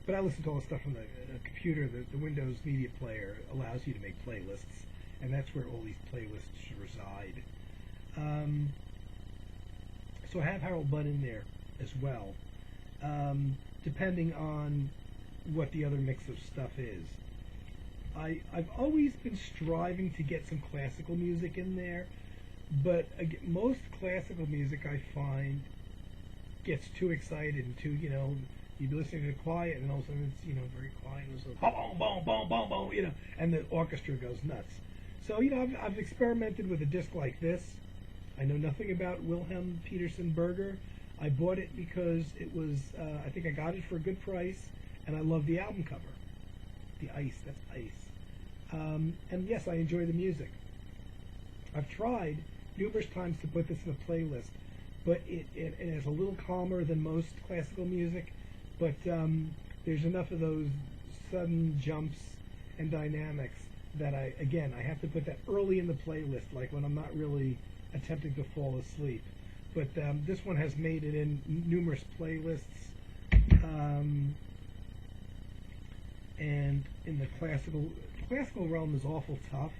S1: But I listen to all the stuff on the computer. The Windows Media Player allows you to make playlists, and that's where all these playlists should reside. So I have Harold Budd in there as well, depending on what the other mix of stuff is. I've always been striving to get some classical music in there, but most classical music I find gets too excited and too, you'd be listening to it quiet, and all of a sudden it's, very quiet, and it's like, boom, boom, boom, boom, boom, and the orchestra goes nuts. So, I've experimented with a disc like this. I know nothing about Wilhelm Peterson Berger. I bought it because it was, I think I got it for a good price, and I love the album cover. The Ice, that's Ice. And yes, I enjoy the music. I've tried numerous times to put this in a playlist, but it is a little calmer than most classical music, but there's enough of those sudden jumps and dynamics that I have to put that early in the playlist, like when I'm not really attempting to fall asleep. But this one has made it in numerous playlists, and in the classical realm is awful tough.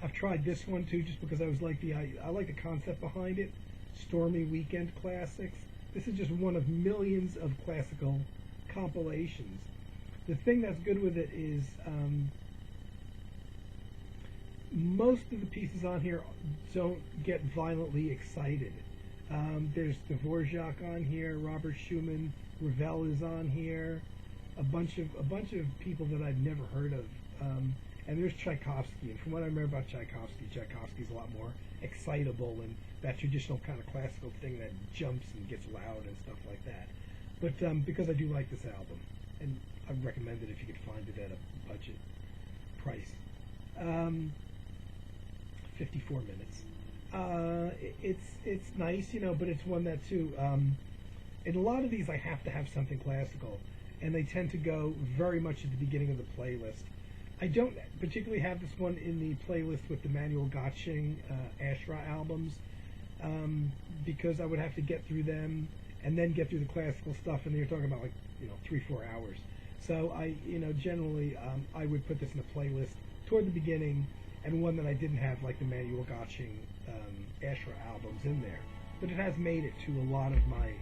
S1: I've tried this one too, just because I like the concept behind it. Stormy Weekend Classics. This is just one of millions of classical compilations. The thing that's good with it is most of the pieces on here don't get violently excited. There's Dvorak on here, Robert Schumann, Ravel is on here, a bunch of people that I've never heard of, and there's Tchaikovsky. And from what I remember about Tchaikovsky's a lot more excitable and that traditional kind of classical thing that jumps and gets loud and stuff like that. But because I do like this album, and I recommend it if you could find it at a budget price. 54 minutes. It's nice, but it's one that too. In a lot of these, I have to have something classical, and they tend to go very much at the beginning of the playlist. I don't particularly have this one in the playlist with the Manuel Gottsing Ashra albums, because I would have to get through them and then get through the classical stuff, and you're talking about 3-4 hours. So generally I would put this in the playlist toward the beginning, and one that I didn't have, like the Manuel Gottsing Ashra albums in there. But it has made it to a lot of my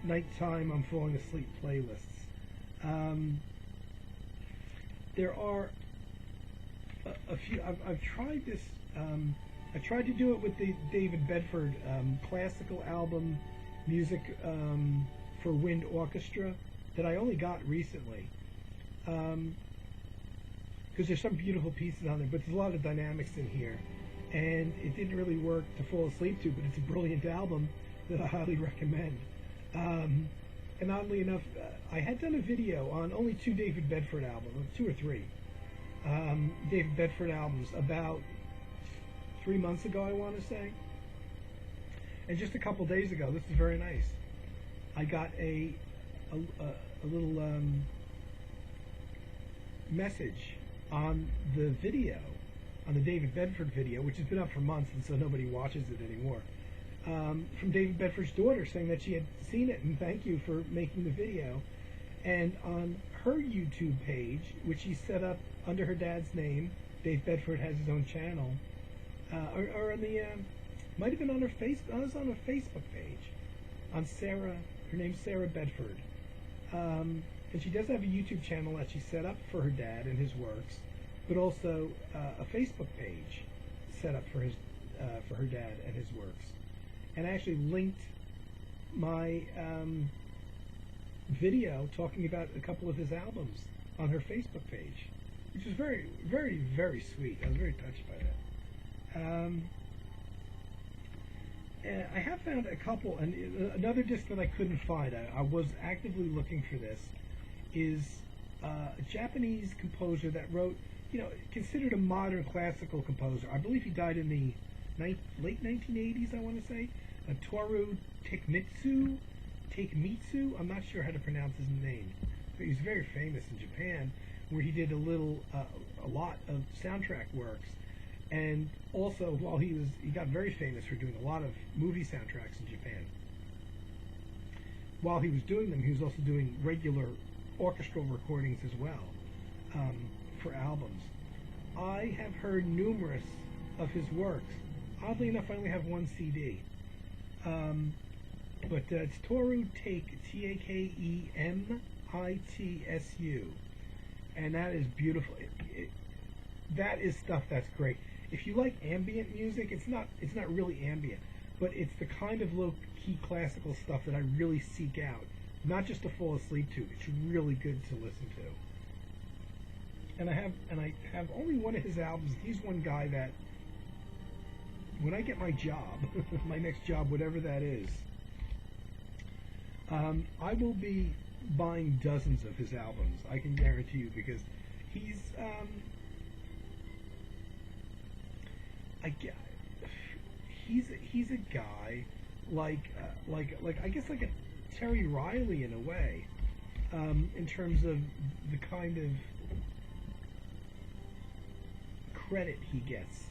S1: nighttime I'm falling asleep playlists. There are a few. I've tried this. I tried to do it with the David Bedford classical album, music for wind orchestra, that I only got recently. Because there's some beautiful pieces on there, but there's a lot of dynamics in here, and it didn't really work to fall asleep to. But it's a brilliant album that I highly recommend. And oddly enough, I had done a video on only 2 David Bedford albums, 2 or 3 David Bedford albums, about 3 months ago, I want to say. And just a couple days ago, this is very nice, I got a little message on the video, on the David Bedford video, which has been up for months, and so nobody watches it anymore. From David Bedford's daughter, saying that she had seen it and thank you for making the video. And on her YouTube page, which she set up under her dad's name, Dave Bedford has his own channel, or on the, might have been on her I was on her Facebook page, on Sarah, her name's Sarah Bedford. And she does have a YouTube channel that she set up for her dad and his works, but also a Facebook page set up for her dad and his works. And I actually linked my video talking about a couple of his albums on her Facebook page, which was very, very, very sweet. I was very touched by that. And I have found a couple, and another disc that I couldn't find, I was actively looking for this, is a Japanese composer that wrote, considered a modern classical composer. I believe he died in the late 1980s, I want to say. Toru Takemitsu. I'm not sure how to pronounce his name, but he's very famous in Japan, where he did a lot of soundtrack works, and also while he got very famous for doing a lot of movie soundtracks in Japan. While he was doing them, he was also doing regular orchestral recordings as well, for albums. I have heard numerous of his works. Oddly enough, I only have one CD. But it's Toru Takemitsu, and that is beautiful. That is stuff that's great. If you like ambient music, it's not really ambient, but it's the kind of low-key classical stuff that I really seek out, not just to fall asleep to. It's really good to listen to. And I have only one of his albums. He's one guy that, when I get my job, my next job, whatever that is, I will be buying dozens of his albums. I can guarantee you, because he's he's a guy like I guess like a Terry Riley in a way, in terms of the kind of credit he gets,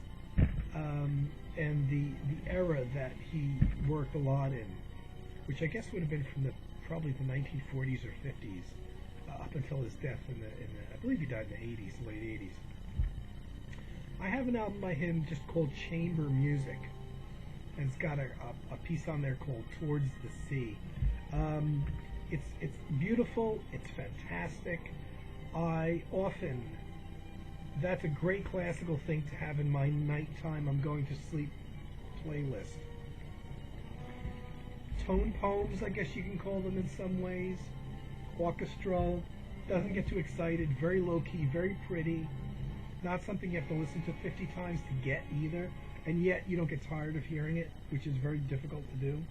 S1: and the era that he worked a lot in, which I guess would have been from probably the 1940s or 50s up until his death in the I believe he died in the 80s, late 80s. I have an album by him just called Chamber Music, and it's got a piece on there called Towards the Sea. It's beautiful. It's fantastic. That's a great classical thing to have in my nighttime I'm going to sleep playlist. Tone poems, I guess you can call them in some ways. Orchestral, doesn't get too excited, very low key, very pretty. Not something you have to listen to 50 times to get either, and yet you don't get tired of hearing it, which is very difficult to do.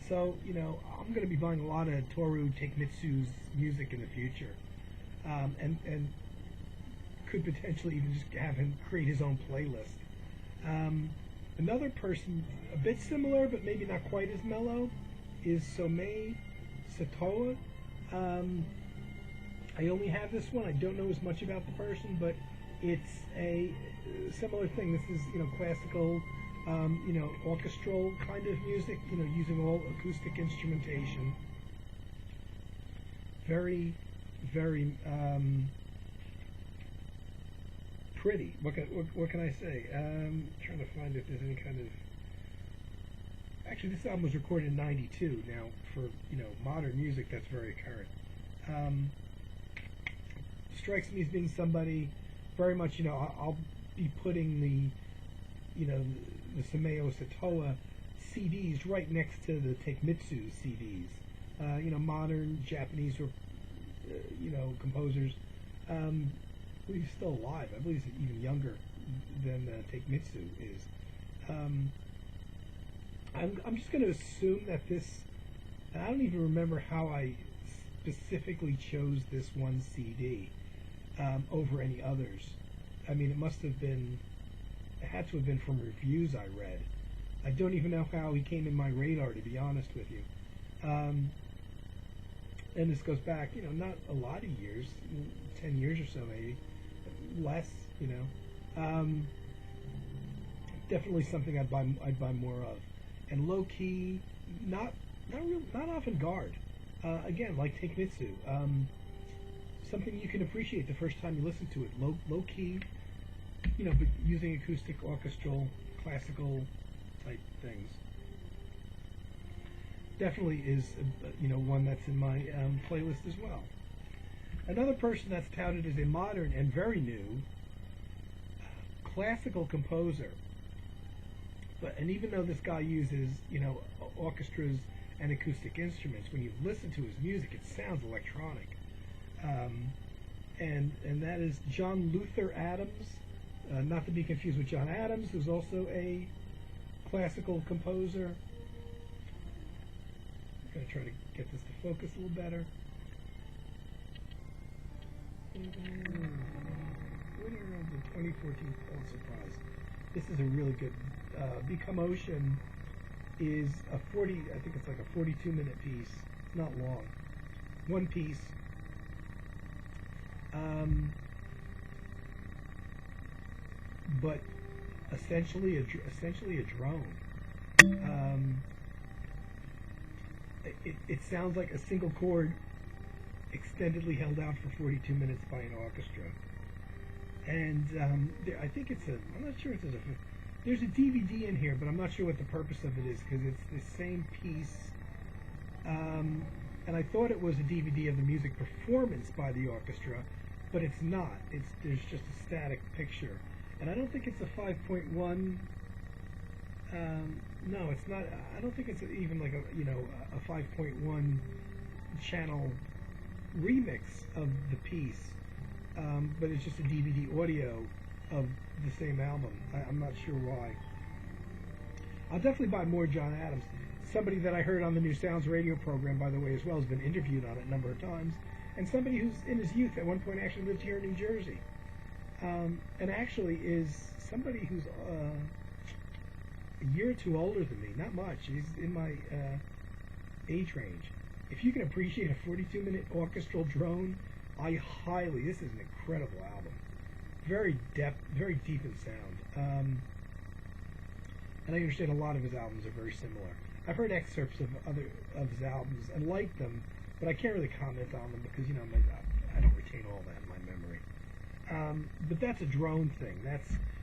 S1: So you know, I'm going to be buying a lot of Toru Takemitsu's music in the future, and could potentially even just have him create his own playlist. Another person, a bit similar but maybe not quite as mellow, is Somei Satoa. I only have this one. I don't know as much about the person, but it's a similar thing. This is, you know, classical, you know, orchestral kind of music, you know, using all acoustic instrumentation. Very, very pretty. What can I say? Trying to find if there's any kind of... Actually, this album was recorded in '92. Now, for, you know, modern music, that's very current. Strikes me as being somebody very much, you know, I'll be putting the, you know, the Somei Satoa CDs right next to the Takemitsu CDs. You know, modern Japanese or, you know, composers. I believe he's still alive. I believe he's even younger than Takemitsu is. I'm just going to assume that this, and I don't even remember how I specifically chose this one CD over any others. I mean, it must have been, it had to have been from reviews I read. I don't even know how he came in my radar, to be honest with you. And this goes back, you know, not a lot of years, 10 years or so maybe, less, you know. Definitely something I'd buy more of. And low key, not avant-garde. Again, like Takemitsu, something you can appreciate the first time you listen to it. Low key, you know, but using acoustic, orchestral, classical type things. Definitely is, you know, one that's in my playlist as well. Another person that's touted as a modern and very new classical composer. And even though this guy uses, you know, orchestras and acoustic instruments, when you listen to his music, it sounds electronic. And that is John Luther Adams, not to be confused with John Adams, who's also a classical composer. I'm going to try to get this to focus a little better. Winner of the 2014 Pulitzer Prize. This is a really good. Become Ocean is a 40, I think it's like a 42-minute piece. It's not long. One piece. But essentially a drone. It sounds like a single chord extendedly held out for 42 minutes by an orchestra. And I think it's I'm not sure if there's a DVD in here, but I'm not sure what the purpose of it is, because it's the same piece. And I thought it was a DVD of the music performance by the orchestra, but it's not. There's just a static picture. And I don't think it's a 5.1. No, it's not. I don't think it's even like a 5.1 channel remix of the piece. But it's just a DVD audio of the same album. I'm not sure why. I'll definitely buy more John Adams. Somebody that I heard on the New Sounds radio program, by the way, as well, has been interviewed on it a number of times. And somebody who's in his youth at one point actually lived here in New Jersey. And actually is somebody who's a year or two older than me. Not much. He's in my age range. If you can appreciate a 42-minute orchestral drone, this is an incredible album. very deep in sound. And I understand a lot of his albums are very similar. I've heard excerpts of his albums and liked them, but I can't really comment on them because I don't retain all that in my memory. But that's a drone thing.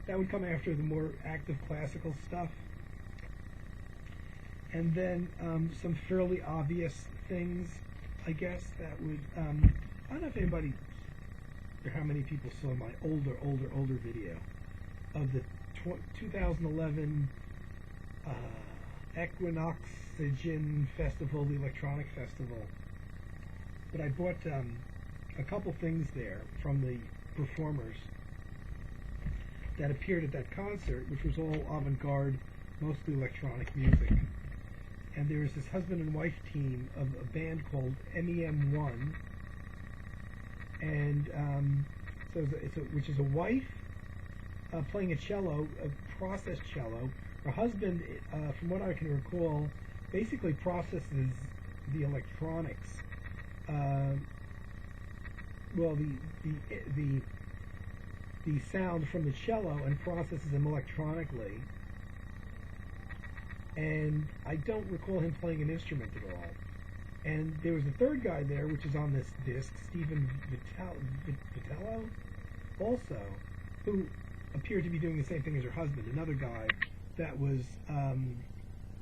S1: That would come after the more active classical stuff, and then some fairly obvious things, I guess. That would I don't know if anybody or how many people saw my older video of the 2011 Equinoxygen Festival, the electronic festival. But I bought a couple things there from the performers that appeared at that concert, which was all avant-garde, mostly electronic music. And there was this husband and wife team of a band called MEM1, and which is a wife playing a cello, a processed cello. Her husband, from what I can recall, basically processes the electronics. The sound from the cello and processes them electronically. And I don't recall him playing an instrument at all. And there was a third guy there, which is on this disc, Stephen Vitello, also, who appeared to be doing the same thing as her husband, another guy that was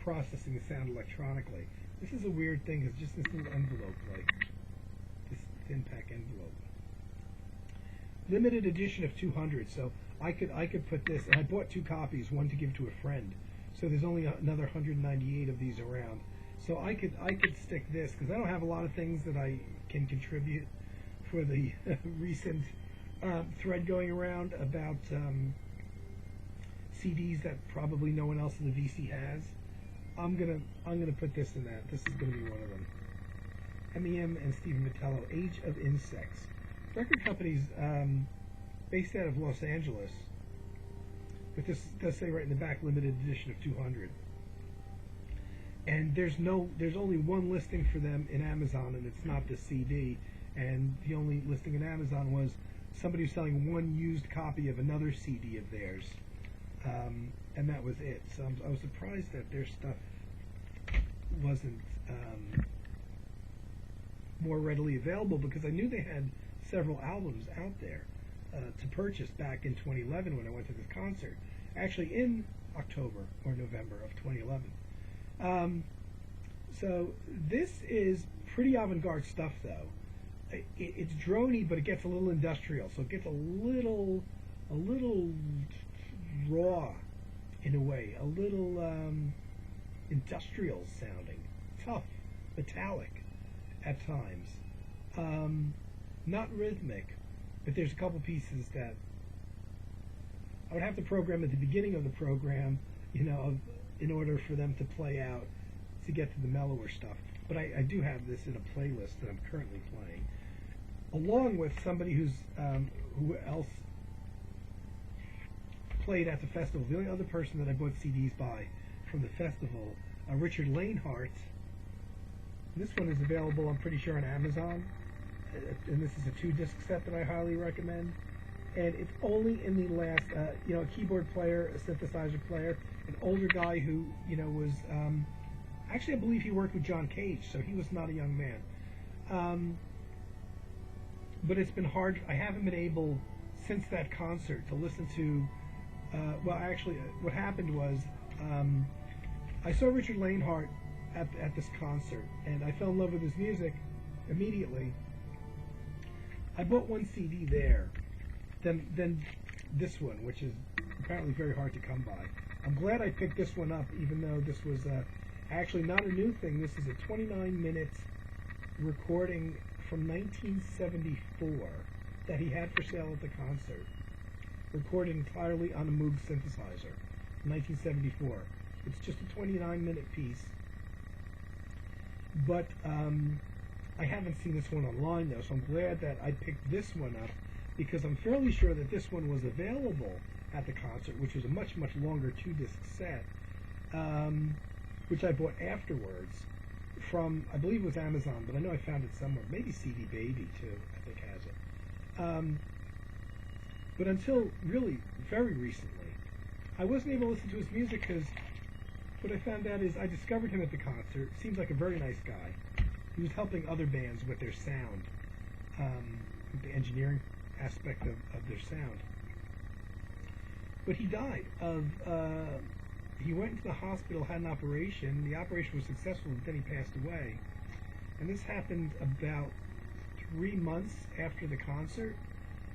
S1: processing the sound electronically. This is a weird thing. It's just this little envelope, like this thin pack envelope. Limited edition of 200, so I could put this, and I bought 2 copies, one to give to a friend. So there's only another 198 of these around. So I could stick this, because I don't have a lot of things that I can contribute for the recent thread going around about CDs that probably no one else in the VC has. I'm gonna put this in that. This is gonna be one of them. MEM and Stephen Vitello, Age of Insects. Record company's based out of Los Angeles, but this does say right in the back, limited edition of 200. And there's only one listing for them in Amazon, and it's not the CD. And the only listing in Amazon was somebody was selling one used copy of another CD of theirs, and that was it. So I was surprised that their stuff wasn't more readily available, because I knew they had several albums out there to purchase back in 2011 when I went to this concert. Actually, in October or November of 2011. So this is pretty avant-garde stuff, though. It's droney, but it gets a little industrial, so it gets a little raw in a way, a little industrial sounding, tough, metallic at times, not rhythmic. But there's a couple pieces that I would have to program at the beginning of the program, in order for them to play out to get to the mellower stuff. But I do have this in a playlist that I'm currently playing, along with somebody who else played at the festival. The only other person that I bought CDs by from the festival, Richard Lanehart. This one is available, I'm pretty sure, on Amazon, and this is a 2-disc set that I highly recommend. And it's only in the last, a keyboard player, a synthesizer player, an older guy who, was, actually I believe he worked with John Cage, so he was not a young man. But it's been hard. I haven't been able, since that concert, to listen to, what happened was, I saw Richard Lanehart at this concert, and I fell in love with his music immediately. I bought one CD there, then this one, which is apparently very hard to come by. I'm glad I picked this one up, even though this was actually not a new thing. This is a 29-minute recording from 1974 that he had for sale at the concert, recorded entirely on a Moog synthesizer, 1974. It's just a 29-minute piece, but I haven't seen this one online, though, so I'm glad that I picked this one up, because I'm fairly sure that this one was available at the concert, which was a much, much longer 2-disc set, which I bought afterwards from, I believe it was Amazon, but I know I found it somewhere. Maybe CD Baby, too, I think has it. But until really very recently, I wasn't able to listen to his music because what I found out is I discovered him at the concert. Seems like a very nice guy. He was helping other bands with their sound, the engineering aspect of their sound. But he died of, he went into the hospital, had an operation. The operation was successful, but then he passed away. And this happened about 3 months after the concert,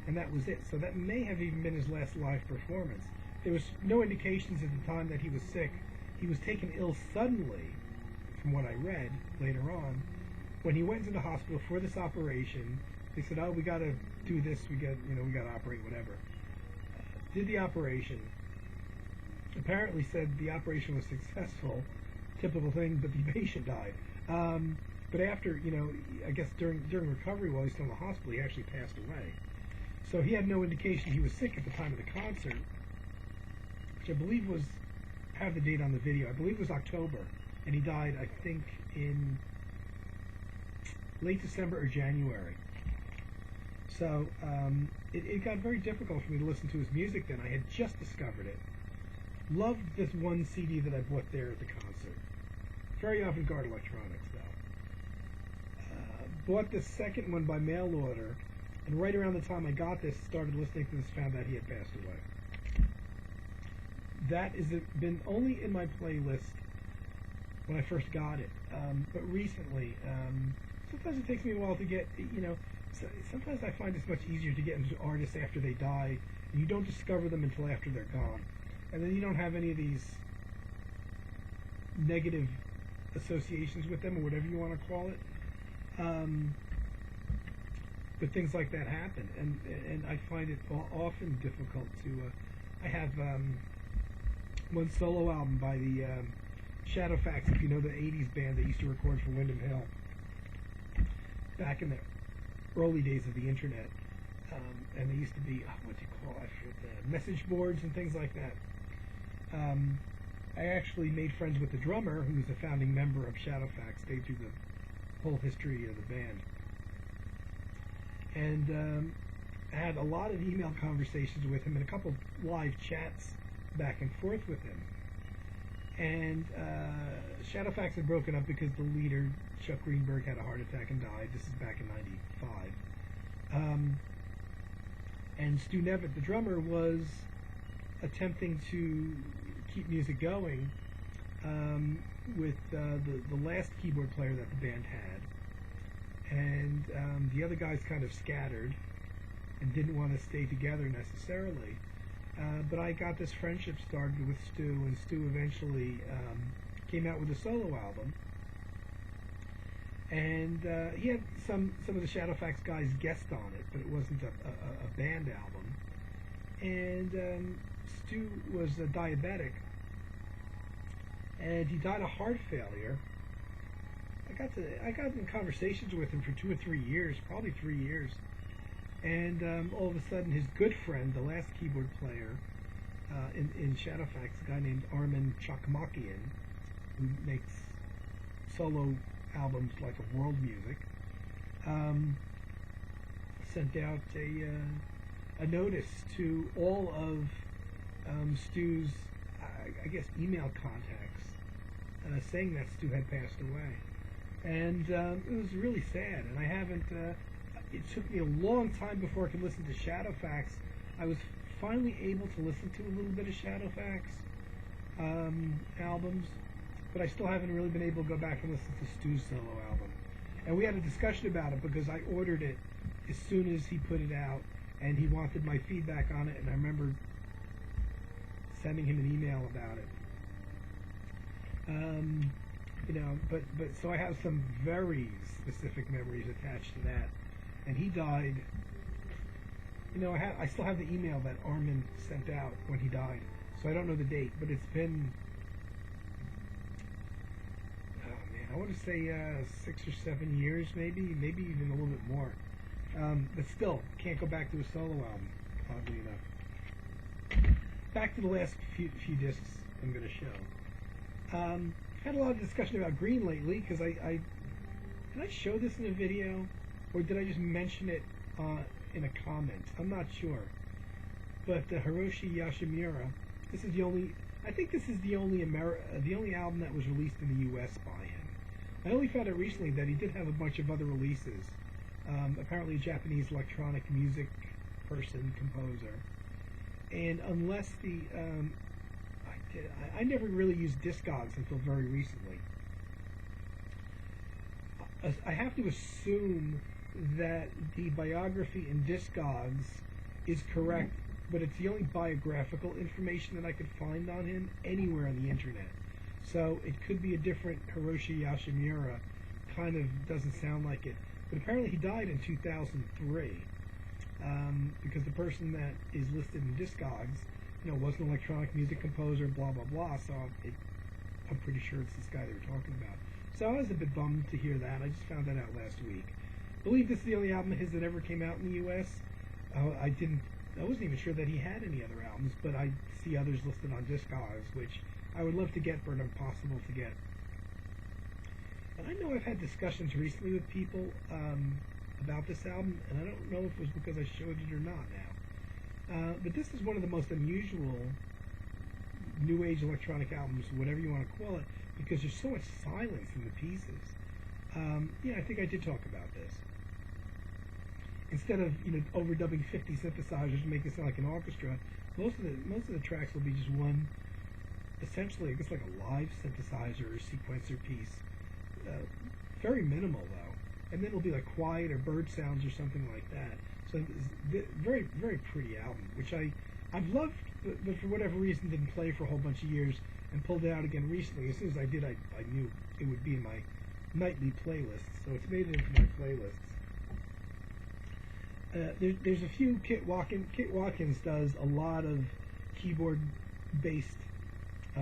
S1: and that was it. So that may have even been his last live performance. There was no indications at the time that he was sick. He was taken ill suddenly, from what I read later on. When he went into the hospital for this operation, they said, "Oh, we got to do this. We got to operate, whatever." Did the operation. Apparently said the operation was successful, typical thing, but the patient died. But after, I guess during recovery while he's still in the hospital, he actually passed away. So he had no indication he was sick at the time of the concert, which I believe was, I have the date on the video, I believe it was October, and he died, I think, in late December or January. So it got very difficult for me to listen to his music then. I had just discovered it. Loved this one CD that I bought there at the concert. Very avant-garde electronics, though. Bought the second one by mail order, and right around the time I got this, started listening to this, found out he had passed away. That has been only in my playlist when I first got it, but recently, sometimes it takes me a while to get, sometimes I find it's much easier to get into artists after they die, and you don't discover them until after they're gone. And then you don't have any of these negative associations with them, or whatever you want to call it. But things like that happen, and I find it often difficult to. I have one solo album by the Shadowfax, if you know the '80s band that used to record for Windham Hill back in the early days of the internet, and they used to be what do you call it? Message boards and things like that. I actually made friends with the drummer, who was a founding member of Shadowfax, stayed through the whole history of the band. And I had a lot of email conversations with him and a couple of live chats back and forth with him. And Shadowfax had broken up because the leader, Chuck Greenberg, had a heart attack and died. This is back in '95. And Stu Nevitt, the drummer, was attempting to keep music going with the last keyboard player that the band had. And the other guys kind of scattered and didn't want to stay together necessarily. But I got this friendship started with Stu, and Stu eventually came out with a solo album. And he had some of the Shadowfax guys guest on it, but it wasn't a band album. And Stu was a diabetic, and he died of heart failure. I got in conversations with him for 2 or 3 years, probably 3 years, and all of a sudden his good friend, the last keyboard player in Shadowfax, a guy named Armin Chakmakian, who makes solo albums like of world music, sent out a notice to all of Stu's, I guess, email contacts, saying that Stu had passed away. And it was really sad, and I haven't, it took me a long time before I could listen to Shadowfax. I was finally able to listen to a little bit of Shadowfax albums, but I still haven't really been able to go back and listen to Stu's solo album. And we had a discussion about it because I ordered it as soon as he put it out, and he wanted my feedback on it, and I remember sending him an email about it. But so I have some very specific memories attached to that. And he died, I still have the email that Armin sent out when he died. So I don't know the date, but it's been, I want to say 6 or 7 years, maybe even a little bit more. But still, can't go back to a solo album, oddly enough. Back to the last few discs I'm going to show. Had a lot of discussion about Green lately, because did I show this in a video, or did I just mention it in a comment? I'm not sure. But Hiroshi Yashimura, this is the only. I think this is the only album that was released in the U.S. by him. I only found out recently that he did have a bunch of other releases. Apparently, a Japanese electronic music person, composer. And unless I never really used Discogs until very recently. I have to assume that the biography in Discogs is correct, but it's the only biographical information that I could find on him anywhere on the internet. So it could be a different Hiroshi Yashimura. Kind of doesn't sound like it. But apparently he died in 2003 because the person that is listed in Discogs, was an electronic music composer, blah, blah, blah. So I'm pretty sure it's this guy they were talking about. So I was a bit bummed to hear that. I just found that out last week. I believe this is the only album of his that ever came out in the U.S. I wasn't even sure that he had any other albums, but I see others listed on Discogs, which I would love to get, but are impossible to get. And I know I've had discussions recently with people about this album, and I don't know if it was because I showed it or not now. But this is one of the most unusual new age electronic albums, whatever you want to call it, because there's so much silence in the pieces. I think I did talk about this. Instead of overdubbing 50 synthesizers and making it sound like an orchestra, most of the tracks will be just one, essentially, I guess like a live synthesizer or sequencer piece. Very minimal though, and then it'll be like quiet or bird sounds or something like that. So it's very, very pretty album, which I've loved, but for whatever reason didn't play for a whole bunch of years, and pulled it out again recently. As soon as I did, I knew it would be in my nightly playlist, so it's made it into my playlists. There's a few Kit Watkins does a lot of keyboard-based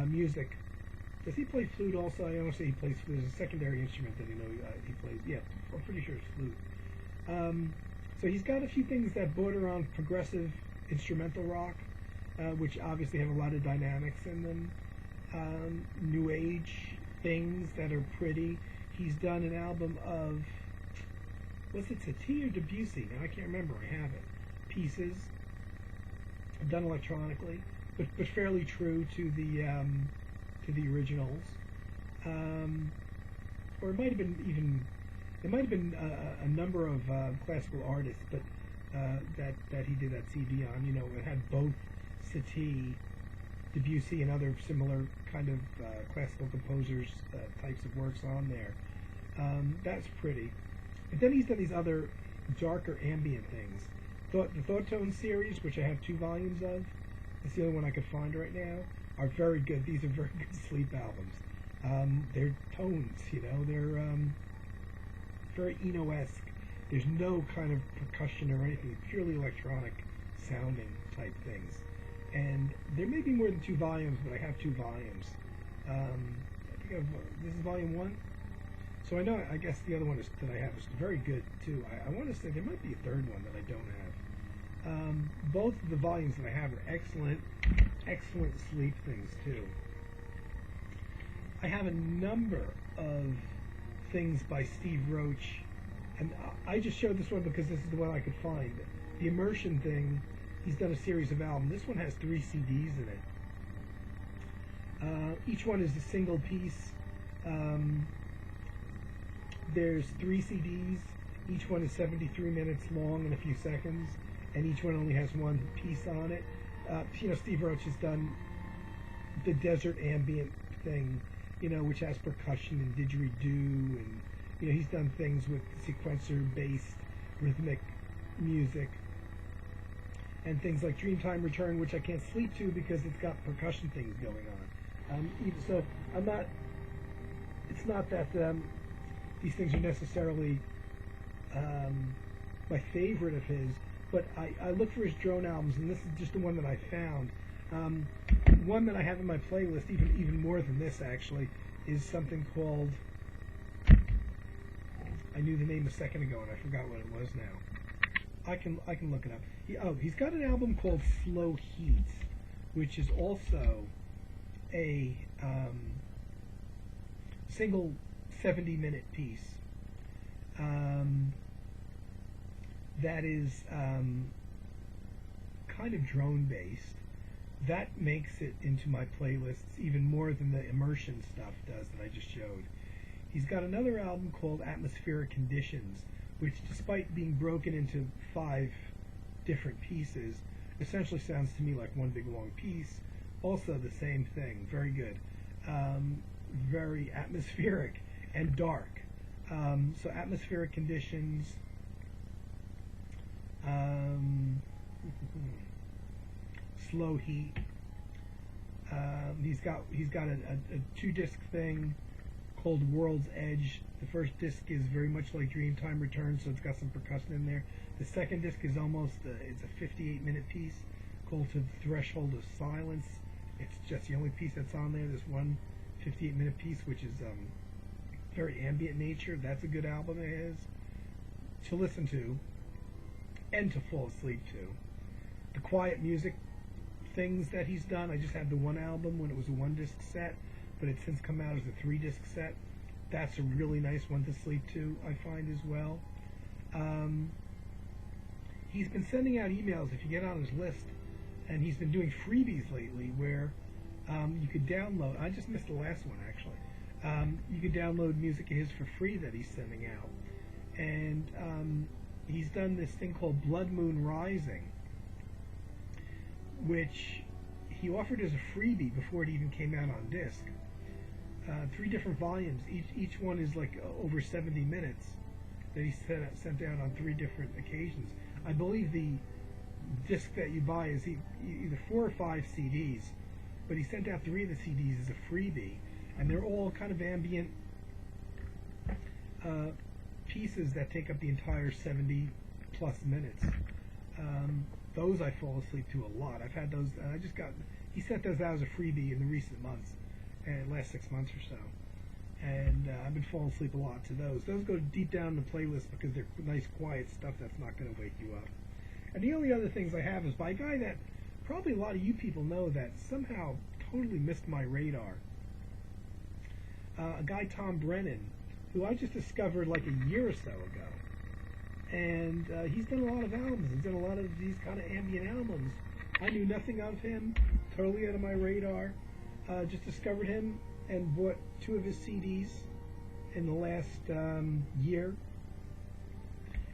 S1: music. Does he play flute also? I don't say he plays flute. There's a secondary instrument that he plays. Yeah, I'm pretty sure it's flute. So he's got a few things that border on progressive instrumental rock, which obviously have a lot of dynamics in them. New age things that are pretty. He's done an album of, was it Satie or Debussy? Now I can't remember. I have it. Pieces done electronically, but fairly true to the originals. Or it might have been a number of classical artists, but that he did that CD on. It had both Satie, Debussy, and other similar kind of classical composers types of works on there. That's pretty. But then he's done these other darker ambient things. The Thought Tone series, which I have 2 volumes of, it's the only one I could find right now, are very good. These are very good sleep albums. They're tones, they're very Eno-esque. There's no kind of percussion or anything, purely electronic sounding type things. And there may be more than 2 volumes, but I have 2 volumes. I think this is volume 1. So I guess the other one that I have is very good too. I want to say there might be a third one that I don't have. Both of the volumes that I have are excellent sleep things too. I have a number of things by Steve Roach, and I just showed this one because this is the one I could find. The Immersion thing, he's done a series of albums. This one has 3 CDs in it. Each one is a single piece. There's 3 CDs. Each one is 73 minutes long and a few seconds, and each one only has 1 piece on it. Steve Roach has done the desert ambient thing, which has percussion and didgeridoo, and he's done things with sequencer-based rhythmic music, and things like Dreamtime Return, which I can't sleep to because it's got percussion things going on. So I'm not. It's not that these things are necessarily my favorite of his, but I look for his drone albums, and this is just the one that I found. One that I have in my playlist, even more than this actually, is something called, I knew the name a second ago and I forgot what it was now. I can look it up. He's got an album called Slow Heat, which is also a single 70-minute piece that is kind of drone based. That makes it into my playlists even more than the immersion stuff does that I just showed. He's got another album called Atmospheric Conditions, which, despite being broken into 5 different pieces, essentially sounds to me like one big long piece. Also the same thing, very good. Very atmospheric and dark. So Atmospheric Conditions, Slow Heat. He's got a 2-disc thing called World's Edge. The first disc is very much like Dreamtime Returns, so it's got some percussion in there. The second disc is almost it's a 58-minute piece called To the Threshold of Silence. It's just the only piece that's on there. This one 58-minute piece, which is very ambient nature. That's a good album of his to listen to and to fall asleep to. The quiet music things that he's done, I just had the one album when it was a 1-disc set, but it's since come out as a 3-disc set. That's a really nice one to sleep to, I find, as well. He's been sending out emails, if you get on his list, and he's been doing freebies lately where you could download, I just missed the last one actually, you could download music of his for free that he's sending out. And he's done this thing called Blood Moon Rising, which he offered as a freebie before it even came out on disc. 3 different volumes. Each one is like over 70 minutes that he sent out on 3 different occasions. I believe the disc that you buy is either 4 or 5 CDs, but he sent out 3 of the CDs as a freebie, and they're all kind of ambient pieces that take up the entire 70 plus minutes. Those I fall asleep to a lot. I've had those, he sent those out as a freebie in the recent months, and last 6 months or so. And I've been falling asleep a lot to those. Those go deep down in the playlist because they're nice, quiet stuff that's not going to wake you up. And the only other things I have is by a guy that probably a lot of you people know that somehow totally missed my radar. A guy, Tom Brennan, who I just discovered like a year or so ago. And he's done a lot of albums. He's done a lot of these kind of ambient albums. I knew nothing of him, totally out of my radar. Just discovered him and bought 2 of his CDs in the last year.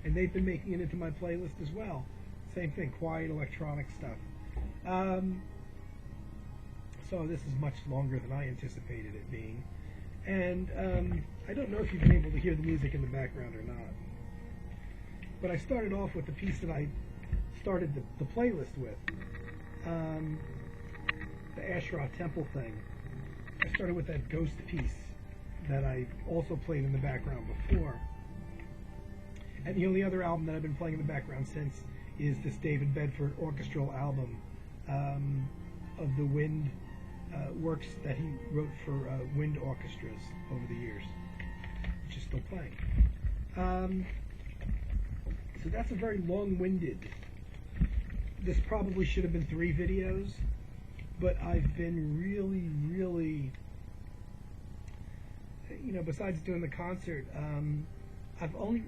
S1: And they've been making it into my playlist as well. Same thing, quiet electronic stuff. So this is much longer than I anticipated it being. And I don't know if you've been able to hear the music in the background or not. But I started off with the piece that I started the playlist with. The Asherah Temple thing. I started with that Ghost piece that I also played in the background before. And the only other album that I've been playing in the background since is this David Bedford orchestral album of the wind works that he wrote for wind orchestras over the years, which is still playing. So that's a very long-winded. This probably should have been 3 videos, but I've been really, besides doing the concert, I've only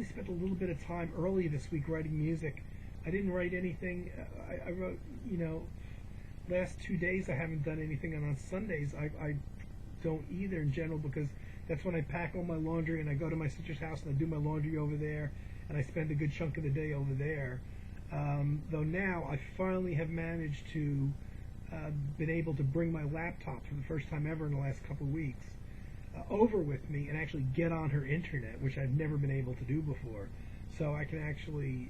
S1: spent a little bit of time early this week writing music. I didn't write anything. I wrote, last 2 days I haven't done anything, and on Sundays I don't either in general, because that's when I pack all my laundry and I go to my sister's house and I do my laundry over there, and I spend a good chunk of the day over there. Though now I finally have managed to been able to bring my laptop for the first time ever in the last couple of weeks over with me and actually get on her internet, which I've never been able to do before. So I can actually,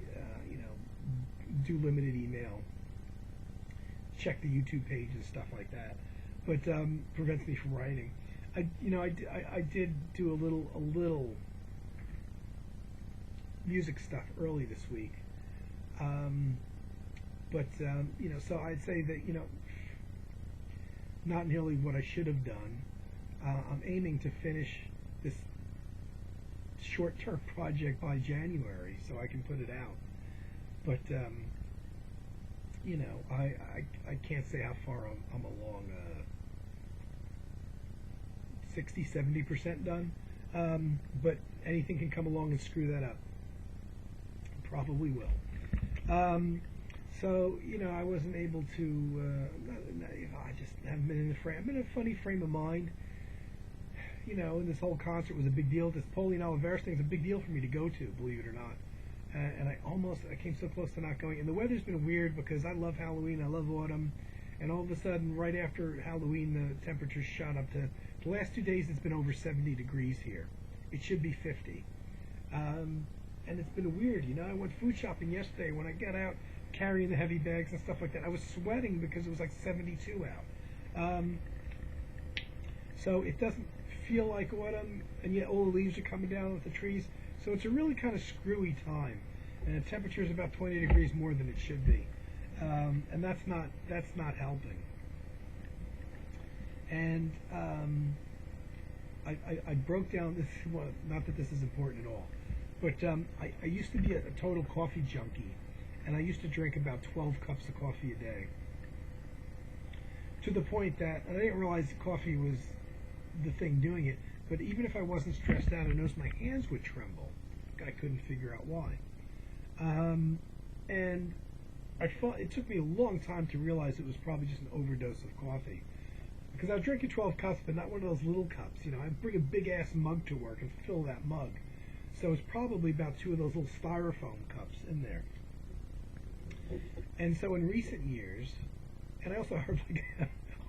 S1: do limited email, check the YouTube page and stuff like that, but prevents me from writing. I did do a little music stuff early this week, but so I'd say that not nearly what I should have done. I'm aiming to finish this short-term project by January so I can put it out, but I can't say how far I'm along. 60-70% done, but anything can come along and screw that up. Probably will. So I wasn't able to. I just haven't been in the frame. I'm in a funny frame of mind. And this whole concert was a big deal. This Pauline Oliveris thing is a big deal for me to go to, believe it or not. And I came so close to not going. And the weather's been weird because I love Halloween, I love autumn, and all of a sudden, right after Halloween, the temperatures shot up to the last 2 days. It's been over 70 degrees here. It should be 50. And it's been weird. I went food shopping yesterday. When I got out carrying the heavy bags and stuff like that, I was sweating because it was like 72 out. So it doesn't feel like autumn, and yet all the leaves are coming down with the trees. So it's a really kind of screwy time, and the temperature is about 20 degrees more than it should be, and that's not helping. And I broke down this. Well, not that this is important at all, but I used to be a total coffee junkie, and I used to drink about 12 cups of coffee a day, to the point that I didn't realize coffee was the thing doing it. But even if I wasn't stressed out, I noticed my hands would tremble. I couldn't figure out why. And I thought it took me a long time to realize it was probably just an overdose of coffee. Because I was drinking 12 cups, but not one of those little cups. I'd bring a big ass mug to work and fill that mug. So it's probably about 2 of those little styrofoam cups in there. And so in recent years, and I also heard like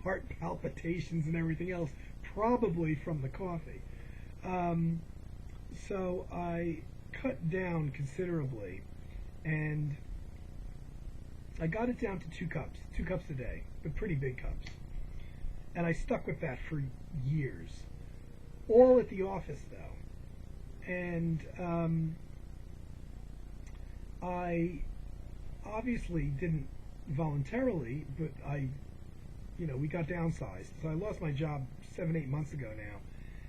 S1: heart palpitations and everything else, probably from the coffee. So I cut down considerably, and I got it down to 2 cups a day, but pretty big cups. And I stuck with that for years, all at the office though. And I obviously didn't voluntarily, but we got downsized. So I lost my job 7-8 months ago now,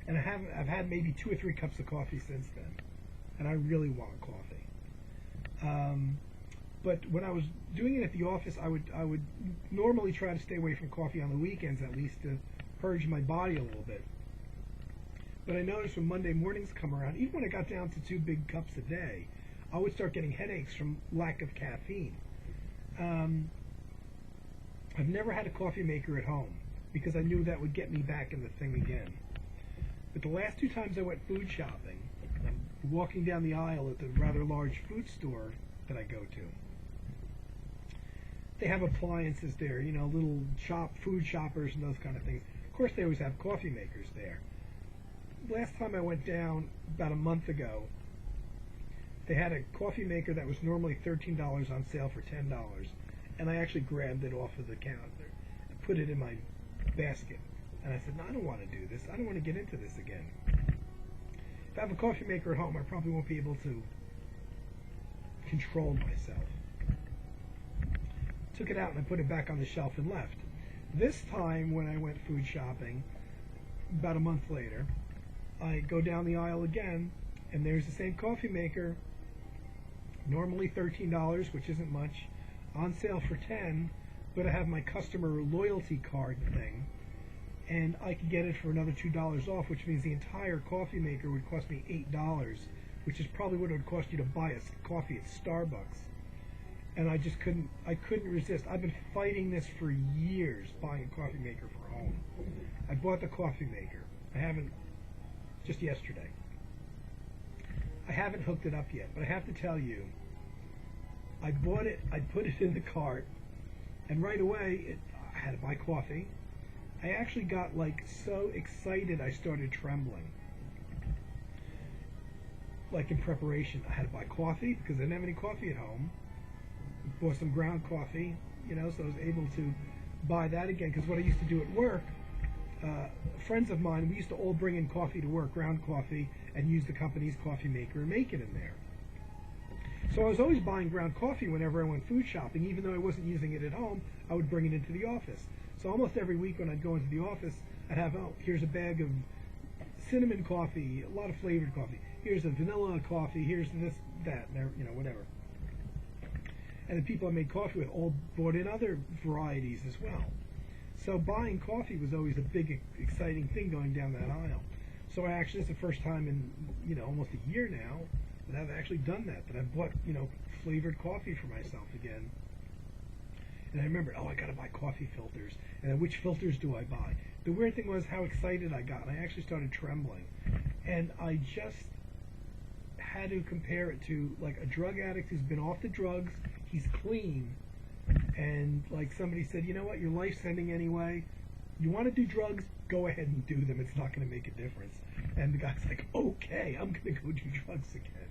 S1: and I've had maybe 2 or 3 cups of coffee since then, and I really want coffee. But when I was doing it at the office, I would normally try to stay away from coffee on the weekends, at least to purge my body a little bit. But I noticed when Monday mornings come around, even when I got down to 2 big cups a day, I would start getting headaches from lack of caffeine. I've never had a coffee maker at home because I knew that would get me back in the thing again. But the last 2 times I went food shopping, I'm walking down the aisle at the rather large food store that I go to. They have appliances there, little food shoppers and those kind of things. Of course, they always have coffee makers there. Last time I went down, about a month ago, they had a coffee maker that was normally $13 on sale for $10. And I actually grabbed it off of the counter and put it in my basket. And I said, no, I don't want to do this. I don't want to get into this again. If I have a coffee maker at home, I probably won't be able to control myself. Took it out and I put it back on the shelf and left. This time when I went food shopping, about a month later, I go down the aisle again, and there's the same coffee maker, normally $13, which isn't much, on sale for $10, but I have my customer loyalty card thing, and I could get it for another $2 off, which means the entire coffee maker would cost me $8, which is probably what it would cost you to buy a coffee at Starbucks. And I just couldn't resist. I've been fighting this for years, buying a coffee maker for home. I bought the coffee maker. I haven't, just yesterday. I haven't hooked it up yet, but I have to tell you, I bought it, I put it in the cart, and right away, I had to buy coffee. I actually got like so excited I started trembling. Like in preparation, I had to buy coffee because I didn't have any coffee at home. Bought some ground coffee, so I was able to buy that again, because what I used to do at work, friends of mine, we used to all bring in coffee to work, ground coffee, and use the company's coffee maker and make it in there. So I was always buying ground coffee whenever I went food shopping. Even though I wasn't using it at home, I would bring it into the office. So almost every week when I'd go into the office, I'd have, here's a bag of cinnamon coffee, a lot of flavored coffee. Here's a vanilla coffee, here's this, that, whatever. And the people I made coffee with all bought in other varieties as well. So buying coffee was always a big, exciting thing going down that aisle. So this is the first time in, almost a year now that I've actually done that I've bought, flavored coffee for myself again. And I remember, oh, I got to buy coffee filters. And then which filters do I buy? The weird thing was how excited I got. And I actually started trembling. And I just had to compare it to like a drug addict who's been off the drugs. He's clean. And like somebody said, you know what? Your life's ending anyway. You want to do drugs? Go ahead and do them. It's not going to make a difference. And the guy's like, okay, I'm going to go do drugs again.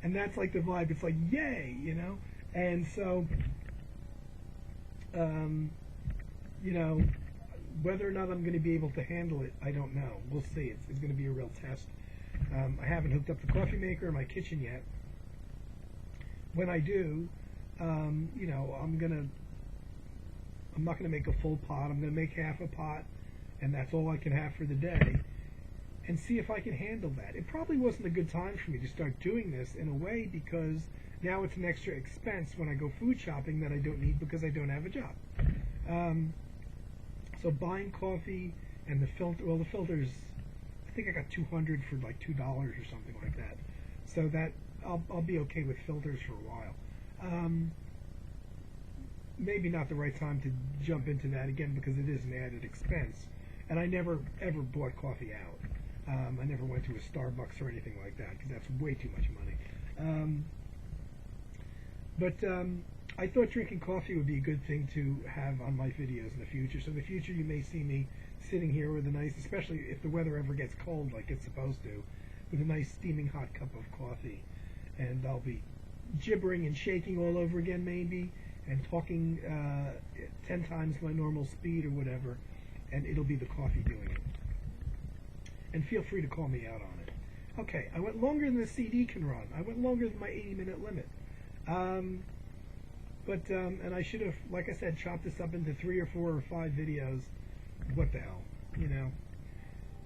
S1: And that's like the vibe. It's like, yay, you know? And so, you know, whether or not I'm going to be able to handle it, I don't know. We'll see. It's going to be a real test. I haven't hooked up the coffee maker in my kitchen yet. When I do, you know, I'm not going to make a full pot. I'm going to make half a pot, and that's all I can have for the day, and see if I can handle that. It probably wasn't a good time for me to start doing this in a way, because now it's an extra expense when I go food shopping that I don't need because I don't have a job. So buying coffee and the filter, well, the filters, I think I got 200 for like $2 or something like that. So that I'll be okay with filters for a while. Maybe not the right time to jump into that again because it is an added expense. And I never ever bought coffee out. I never went to a Starbucks or anything like that because that's way too much money. But I thought drinking coffee would be a good thing to have on my videos in the future. So in the future you may see me sitting here with a nice, especially if the weather ever gets cold like it's supposed to, with a nice steaming hot cup of coffee. And I'll be gibbering and shaking all over again maybe, and talking 10 times my normal speed or whatever, and it'll be the coffee doing it. And feel free to call me out on it. Okay, I went longer than the CD can run. I went longer than my 80-minute limit. And I should have, like I said, chopped this up into 3 or 4 or 5 videos. What the hell, you know?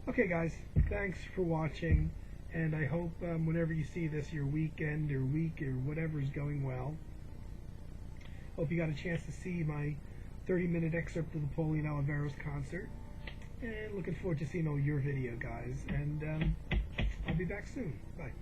S1: Okay, guys, thanks for watching, and I hope whenever you see this, your weekend or week or whatever is going well. Hope you got a chance to see my 30-minute excerpt of the Pauline Oliveros concert. And looking forward to seeing all your video, guys. And I'll be back soon. Bye.